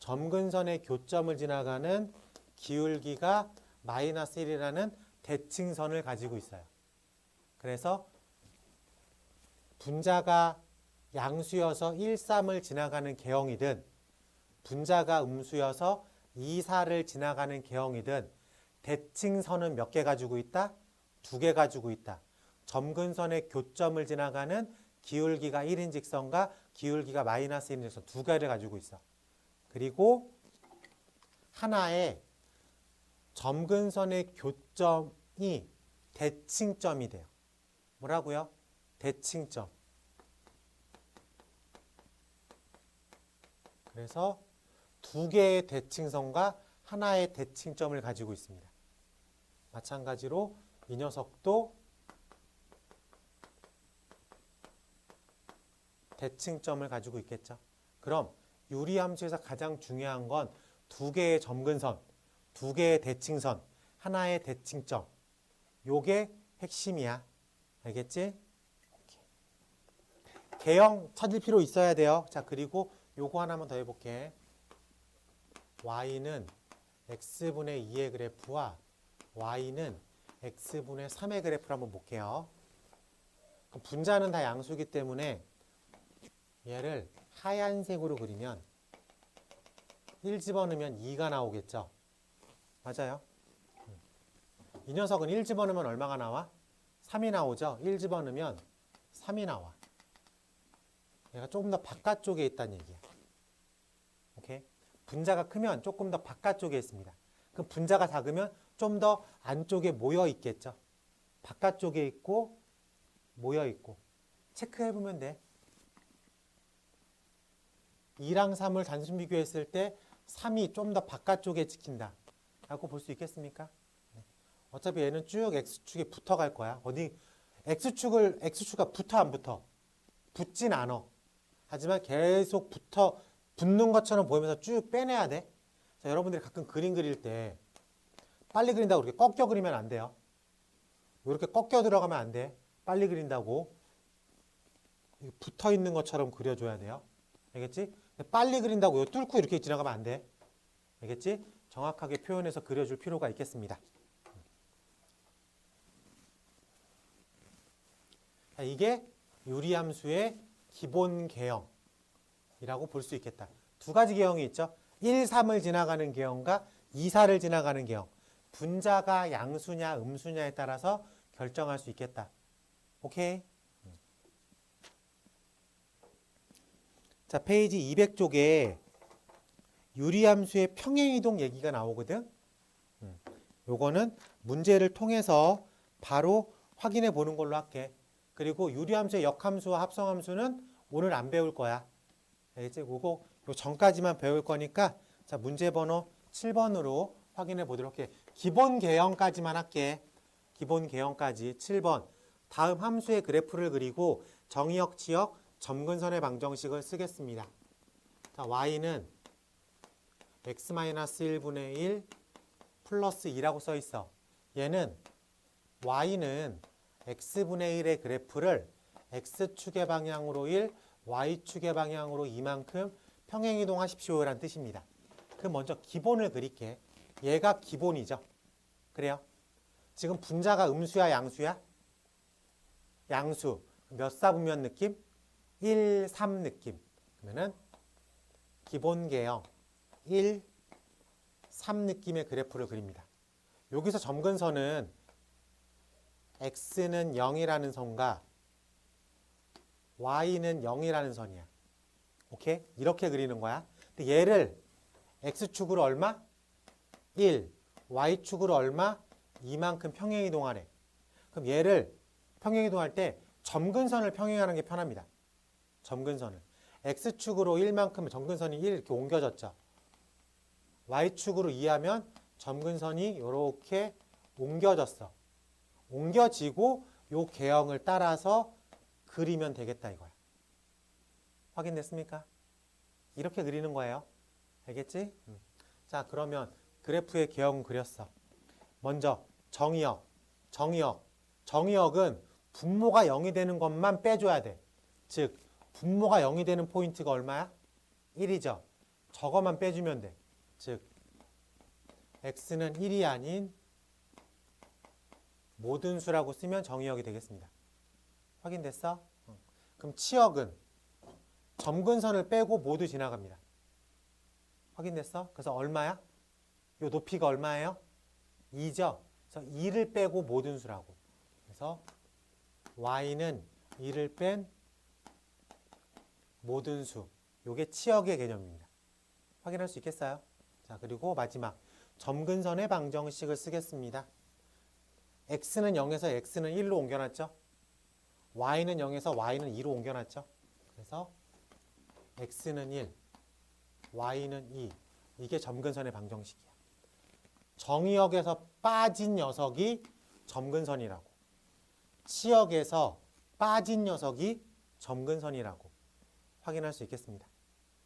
점근선의 교점을 지나가는 기울기가 마이너스 1이라는 대칭선을 가지고 있어요. 그래서 분자가 양수여서 1, 3을 지나가는 개형이든 분자가 음수여서 2, 4를 지나가는 개형이든 대칭선은 몇 개 가지고 있다? 2개 가지고 있다. 점근선의 교점을 지나가는 기울기가 1인 직선과 기울기가 마이너스 1인 직선 2개를 가지고 있어. 그리고 하나의 점근선의 교점이 대칭점이 돼요. 뭐라고요? 대칭점. 그래서 2개의 대칭선과 하나의 대칭점을 가지고 있습니다. 마찬가지로 이 녀석도 대칭점을 가지고 있겠죠. 그럼 유리함수에서 가장 중요한 건 2개의 점근선, 2개의 대칭선, 하나의 대칭점. 요게 핵심이야. 알겠지? 개형 찾을 필요 있어야 돼요. 자, 그리고 요거 하나만 더 해볼게. y는 x분의 2의 그래프와 y는 x분의 3의 그래프를 한번 볼게요. 분자는 다 양수이기 때문에 얘를 하얀색으로 그리면 1 집어넣으면 2가 나오겠죠. 맞아요. 이 녀석은 1 집어넣으면 얼마가 나와? 3이 나오죠. 1 집어넣으면 3이 나와. 얘가 조금 더 바깥쪽에 있다는 얘기야. 오케이? 분자가 크면 조금 더 바깥쪽에 있습니다. 그럼 분자가 작으면 좀 더 안쪽에 모여 있겠죠. 바깥쪽에 있고 모여 있고. 체크해 보면 돼. 2랑 3을 단순 비교했을 때 3이 좀 더 바깥쪽에 찍힌다. 라고 볼 수 있겠습니까? 어차피 얘는 쭉 X축에 붙어갈 거야. 어디 X축가 붙어 안 붙어? 붙진 않아. 하지만 계속 붙는 것처럼 보이면서 쭉 빼내야 돼. 자, 여러분들이 가끔 그림 그릴 때 빨리 그린다고 그렇게 꺾여 그리면 안 돼요. 이렇게 꺾여 들어가면 안 돼. 빨리 그린다고 붙어 있는 것처럼 그려줘야 돼요. 알겠지? 빨리 그린다고 요 뚫고 이렇게 지나가면 안 돼. 알겠지? 정확하게 표현해서 그려줄 필요가 있겠습니다. 자, 이게 유리함수의 기본 개형이라고 볼 수 있겠다. 두 가지 개형이 있죠. 1, 3을 지나가는 개형과 2, 4를 지나가는 개형. 분자가 양수냐 음수냐에 따라서 결정할 수 있겠다. 오케이? 자, 페이지 200쪽에 유리함수의 평행이동 얘기가 나오거든. 요거는 문제를 통해서 바로 확인해 보는 걸로 할게. 그리고 유리함수의 역함수와 합성함수는 오늘 안 배울 거야. 알겠지? 요거 요 전까지만 배울 거니까 자, 문제 번호 7번으로 확인해 보도록 해. 기본 개형까지만 할게. 기본 개형까지 7번. 다음 함수의 그래프를 그리고 정의역, 치역, 점근선의 방정식을 쓰겠습니다. 자, y는 x-1분의 1 플러스 2라고 써 있어. 얘는 y는 x분의 1의 그래프를 x축의 방향으로 1, y축의 방향으로 2만큼 평행이동하십시오라는 뜻입니다. 그럼 먼저 기본을 그릴게. 얘가 기본이죠. 그래요? 지금 분자가 음수야 양수야? 양수. 몇 사분면 느낌? 1, 3 느낌. 그러면은 기본 개형 1, 3 느낌의 그래프를 그립니다. 여기서 점근선은 x는 0이라는 선과 y는 0이라는 선이야. 오케이? 이렇게 그리는 거야. 근데 얘를 x축으로 얼마? 1. y축으로 얼마? 이만큼 평행이동하래. 그럼 얘를 평행이동할 때 점근선을 평행하는 게 편합니다. 점근선을. x축으로 1만큼 점근선이 1 이렇게 옮겨졌죠. y축으로 2하면 점근선이 이렇게 옮겨졌어. 옮겨지고 요 개형을 따라서 그리면 되겠다 이거야. 확인됐습니까? 이렇게 그리는 거예요. 알겠지? 자, 그러면 그래프의 개형은 그렸어. 먼저 정의역. 정의역은 분모가 0이 되는 것만 빼줘야 돼. 즉 분모가 0이 되는 포인트가 얼마야? 1이죠. 저것만 빼주면 돼. 즉 x는 1이 아닌 모든 수라고 쓰면 정의역이 되겠습니다. 확인됐어? 그럼 치역은 점근선을 빼고 모두 지나갑니다. 확인됐어? 그래서 얼마야? 요 높이가 얼마예요? 2죠. 그래서 2를 빼고 모든 수라고. 그래서 y는 2를 뺀 모든 수. 요게 치역의 개념입니다. 확인할 수 있겠어요? 자, 그리고 마지막 점근선의 방정식을 쓰겠습니다. x는 0에서 x는 1로 옮겨놨죠. y는 0에서 y는 2로 옮겨놨죠. 그래서 x는 1, y는 2. 이게 점근선의 방정식이야. 정의역에서 빠진 녀석이 점근선이라고. 치역에서 빠진 녀석이 점근선이라고 확인할 수 있겠습니다.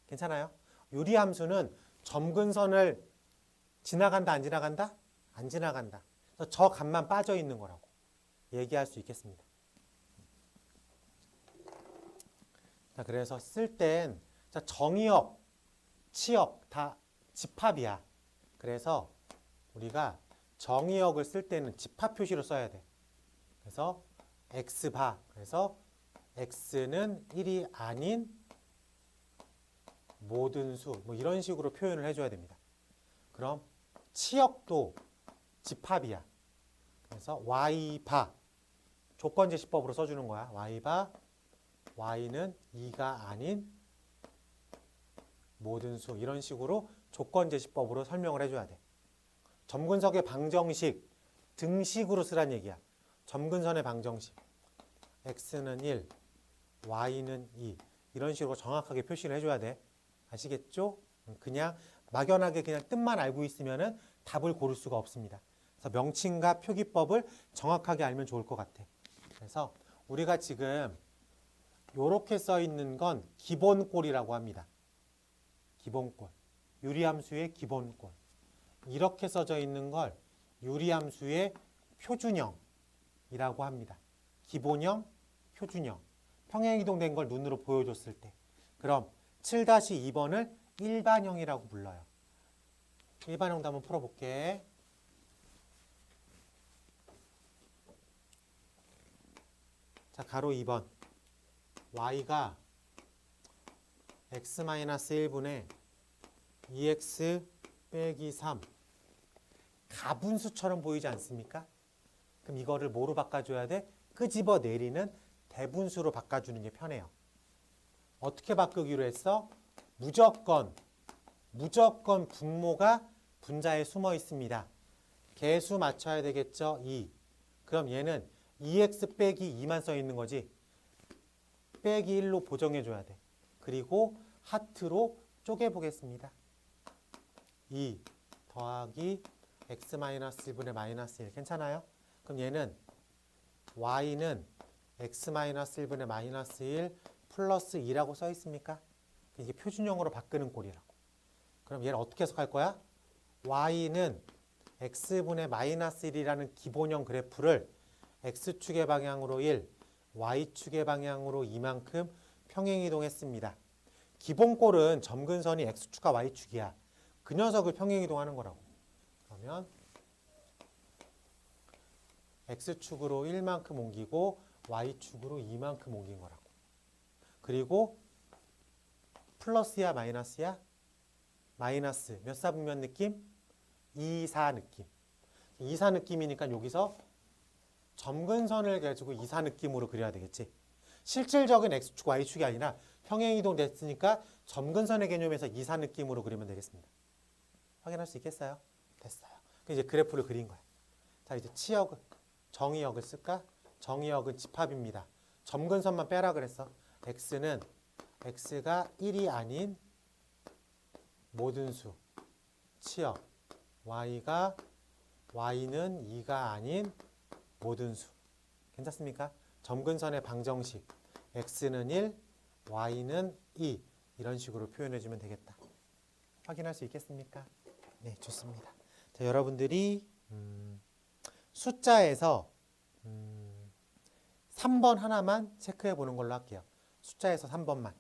괜찮아요? 유리함수는 점근선을 지나간다, 안 지나간다? 안 지나간다. 그래서 저 값만 빠져 있는 거라고 얘기할 수 있겠습니다. 자, 그래서 쓸 땐 정의역, 치역 다 집합이야. 그래서 우리가 정의역을 쓸 때는 집합 표시로 써야 돼. 그래서 x바. 그래서 x는 1이 아닌 모든 수. 뭐 이런 식으로 표현을 해줘야 됩니다. 그럼 치역도 집합이야. 그래서 y바. 조건제시법으로 써주는 거야. y바. y는 2가 아닌 모든 수. 이런 식으로 조건제시법으로 설명을 해줘야 돼. 점근석의 방정식 등식으로 쓰란 얘기야. 점근선의 방정식. x는 1, y는 2. 이런 식으로 정확하게 표시를 해줘야 돼. 아시겠죠? 그냥 막연하게 그냥 뜻만 알고 있으면은 답을 고를 수가 없습니다. 그래서 명칭과 표기법을 정확하게 알면 좋을 것 같아. 그래서 우리가 지금 이렇게 써 있는 건 기본꼴이라고 합니다. 기본꼴. 유리함수의 기본꼴. 이렇게 써져 있는 걸 유리함수의 표준형이라고 합니다. 기본형, 표준형. 평행이동된 걸 눈으로 보여줬을 때. 그럼 7-2번을 일반형이라고 불러요. 일반형도 한번 풀어볼게. 자, 가로 2번. y가 x-1분의 2x 빼기 3. 가분수처럼 보이지 않습니까? 그럼 이거를 뭐로 바꿔줘야 돼? 끄집어 내리는 대분수로 바꿔주는 게 편해요. 어떻게 바꾸기로 했어? 무조건 분모가 분자에 숨어 있습니다. 개수 맞춰야 되겠죠? 2. 그럼 얘는 2x 빼기 2만 써 있는 거지. 빼기 1로 보정해줘야 돼. 그리고 하트로 쪼개보겠습니다. 2 더하기 x-1분의 -1. 괜찮아요? 그럼 얘는 y는 x-1분의 -1 플러스 2라고 써 있습니까? 이게 표준형으로 바꾸는 꼴이라고. 그럼 얘를 어떻게 해석할 거야? y는 x분의 -1이라는 기본형 그래프를 x축의 방향으로 1, y축의 방향으로 2만큼 평행이동했습니다. 기본꼴은 점근선이 x축과 y축이야. 그 녀석을 평행이동하는 거라고. 그러면 x축으로 1만큼 옮기고 y축으로 2만큼 옮긴 거라고. 그리고 플러스야 마이너스야? 마이너스. 몇 사분면 느낌? 2사 느낌. 2사 느낌이니까 여기서 점근선을 가지고 2사 느낌으로 그려야 되겠지. 실질적인 x축, y축이 아니라 평행이동 됐으니까 점근선의 개념에서 이사 느낌으로 그리면 되겠습니다. 확인할 수 있겠어요? 됐어요. 이제 그래프를 그린 거야. 자, 이제 치역은 정의역을 쓸까? 정의역은 집합입니다. 점근선만 빼라 그랬어. x는 x가 1이 아닌 모든 수 치역, y는 2가 아닌 모든 수. 괜찮습니까? 점근선의 방정식 x는 1, y는 2 이런 식으로 표현해주면 되겠다. 확인할 수 있겠습니까? 네, 좋습니다. 자, 여러분들이 숫자에서 3번 하나만 체크해 보는 걸로 할게요. 숫자에서 3번만.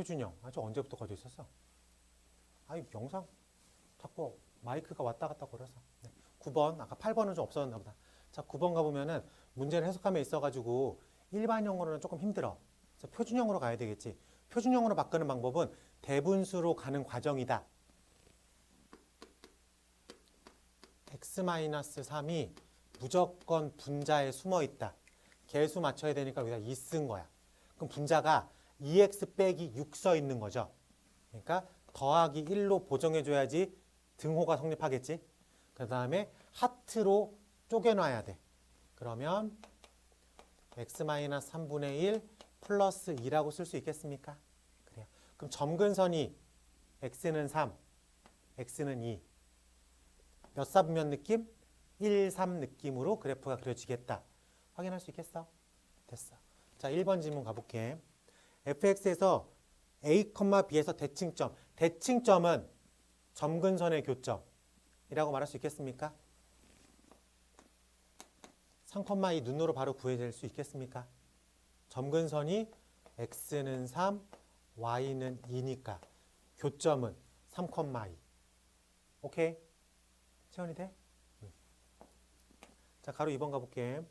표준형. 아주 언제부터 가져 있었어? 아이 영상 자꾸 마이크가 왔다 갔다 거려서. 네. 9번, 아까 8번은 좀 없었나 보다. 자, 9번 가보면은 문제를 해석함에 있어가지고 일반형으로는 조금 힘들어. 그래서 표준형으로 가야 되겠지. 표준형으로 바꾸는 방법은 대분수로 가는 과정이다. x-3이 무조건 분자에 숨어 있다. 개수 맞춰야 되니까 여기다 2 쓴 거야. 그럼 분자가 2x 빼기 6 써 있는 거죠. 그러니까 더하기 1로 보정해줘야지 등호가 성립하겠지. 그 다음에 하트로 쪼개놔야 돼. 그러면 x-3분의 1 플러스 2라고 쓸 수 있겠습니까? 그래요. 그럼 점근선이 x는 3, x는 2. 몇 사분면 느낌? 1, 3 느낌으로 그래프가 그려지겠다. 확인할 수 있겠어? 됐어. 자, 1번 질문 가볼게. fx에서 a, b에서 대칭점. 대칭점은 점근선의 교점이라고 말할 수 있겠습니까? 3,2 눈으로 바로 구해낼 수 있겠습니까? 점근선이 x는 3, y는 2니까 교점은 3,2. 오케이? 체온이 돼? 자, 가로 2번 가볼게.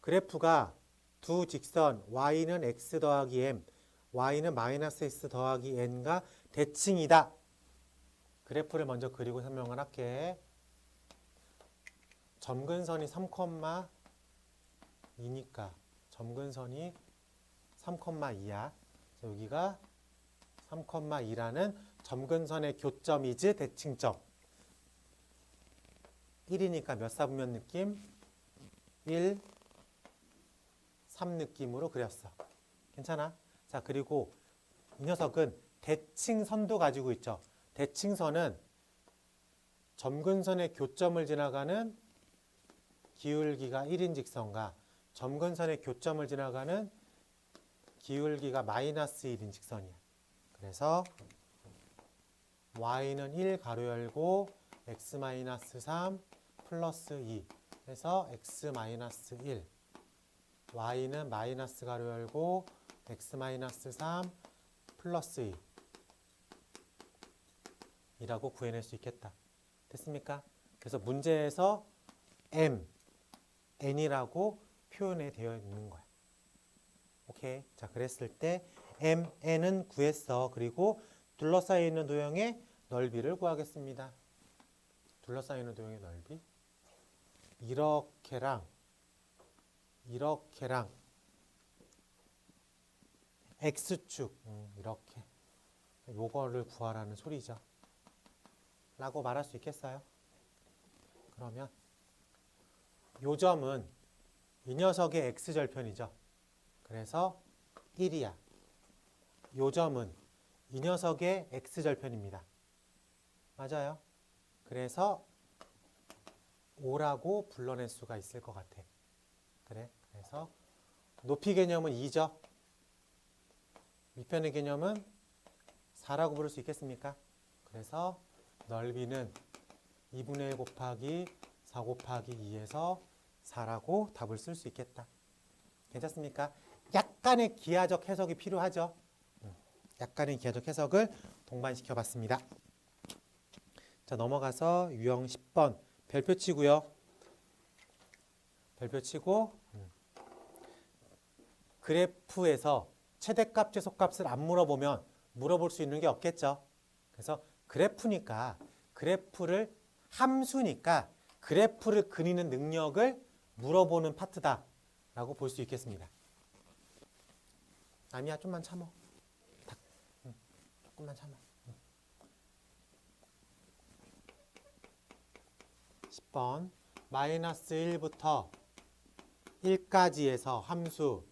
그래프가 두 직선 y는 x 더하기 m, y는 마이너스 x 더하기 n가 대칭이다. 그래프를 먼저 그리고 설명을 할게. 점근선이 3,2니까 점근선이 3,2야. 여기가 3,2라는 점근선의 교점이지 대칭점. 1이니까 몇 사분면 느낌? 1, 3 느낌으로 그렸어. 괜찮아? 자, 그리고 이 녀석은 대칭선도 가지고 있죠. 대칭선은 점근선의 교점을 지나가는 기울기가 1인 직선과 점근선의 교점을 지나가는 기울기가 마이너스 1인 직선이야. 그래서 y는 1 가로 열고 x-3 플러스 2 해서 x-1 y는 마이너스 가로 열고 x-3 플러스 2 이라고 구해낼 수 있겠다. 됐습니까? 그래서 문제에서 m, n이라고 표현이 되어 있는 거야. 오케이. 자, 그랬을 때 m, n은 구했어. 그리고 둘러싸여 있는 도형의 넓이를 구하겠습니다. 둘러싸여 있는 도형의 넓이. 이렇게랑 x축 이렇게 요거를 구하라는 소리죠. 라고 말할 수 있겠어요? 그러면 요 점은 이 녀석의 x절편이죠. 그래서 1이야. 요 점은 이 녀석의 x절편입니다. 맞아요? 그래서 5라고 불러낼 수가 있을 것 같아. 그래. 그래서 높이 개념은 2죠. 밑변의 개념은 4라고 부를 수 있겠습니까? 그래서 넓이는 2분의 1 곱하기 4 곱하기 2에서 4라고 답을 쓸 수 있겠다. 괜찮습니까? 약간의 기하적 해석이 필요하죠. 약간의 기하적 해석을 동반시켜 봤습니다. 자, 넘어가서 유형 10번 별표 치고요. 별표 치고 그래프에서 최대값, 최소값을 안 물어보면 물어볼 수 있는 게 없겠죠. 그래서 그래프니까 그래프를 함수니까 그래프를 그리는 능력을 물어보는 파트다라고 볼 수 있겠습니다. 아니야, 좀만 참어. 조금만 참아. 10번 마이너스 1부터 1까지에서 함수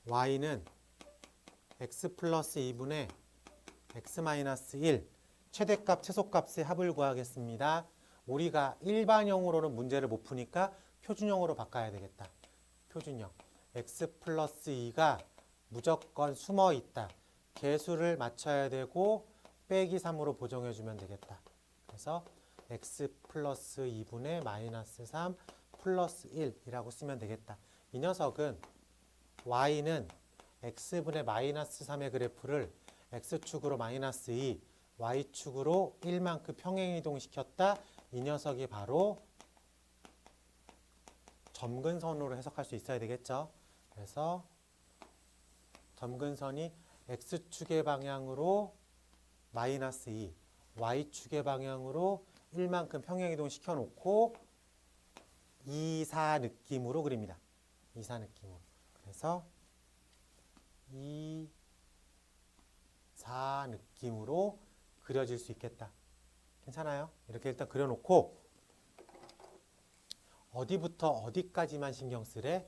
y는 x 플러스 2분의 x 마이너스 1 최대값, 최소값의 합을 구하겠습니다. 우리가 일반형으로는 문제를 못 푸니까 표준형으로 바꿔야 되겠다. 표준형. x 플러스 2가 무조건 숨어 있다. 개수를 맞춰야 되고 빼기 3으로 보정해주면 되겠다. 그래서 x 플러스 2분의 마이너스 3 플러스 1이라고 쓰면 되겠다. 이 녀석은 y는 x분의 마이너스 3의 그래프를 x축으로 마이너스 2, y축으로 1만큼 평행이동시켰다. 이 녀석이 바로 점근선으로 해석할 수 있어야 되겠죠. 그래서 점근선이 x축의 방향으로 마이너스 2, y축의 방향으로 1만큼 평행이동 시켜놓고 2, 4 느낌으로 그립니다. 2, 4 느낌으로. 그래서 2, 4 느낌으로 그려질 수 있겠다. 괜찮아요? 이렇게 일단 그려놓고 어디부터 어디까지만 신경 쓰래?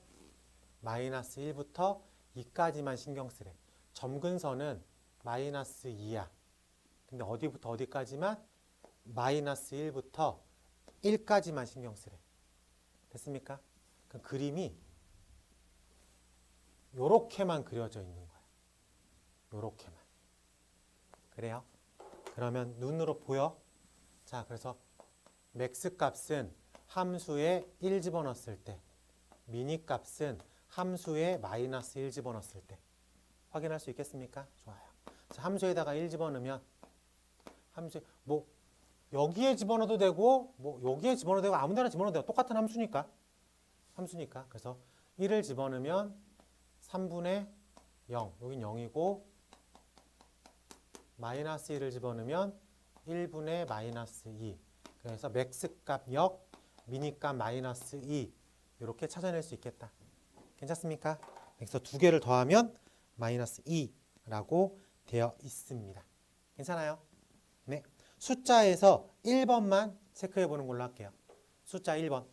마이너스 1부터 2까지만 신경 쓰래. 점근선은 마이너스 2야. 근데 어디부터 어디까지만? 마이너스 1부터 1까지만 신경 쓰래. 됐습니까? 그 그림이 요렇게만 그려져 있는 거야. 요렇게만. 그래요? 그러면 눈으로 보여? 자, 그래서 맥스 값은 함수에 1 집어넣었을 때, 미니 값은 함수에 마이너스 1 집어넣었을 때 확인할 수 있겠습니까? 좋아요. 자, 함수에다가 1 집어넣으면 함수 뭐 여기에 집어넣어도 되고 뭐 여기에 집어넣어도 되고 아무 데나 집어넣어도 돼요. 똑같은 함수니까. 그래서 1을 집어넣으면 3분의 0, 여긴 0이고 마이너스 1을 집어넣으면 1분의 마이너스 2. 그래서 맥스 값 역, 미니 값 마이너스 2 이렇게 찾아낼 수 있겠다. 괜찮습니까? 그래서 두 개를 더하면 마이너스 2라고 되어 있습니다. 괜찮아요? 네. 숫자에서 1번만 체크해 보는 걸로 할게요. 숫자 1번.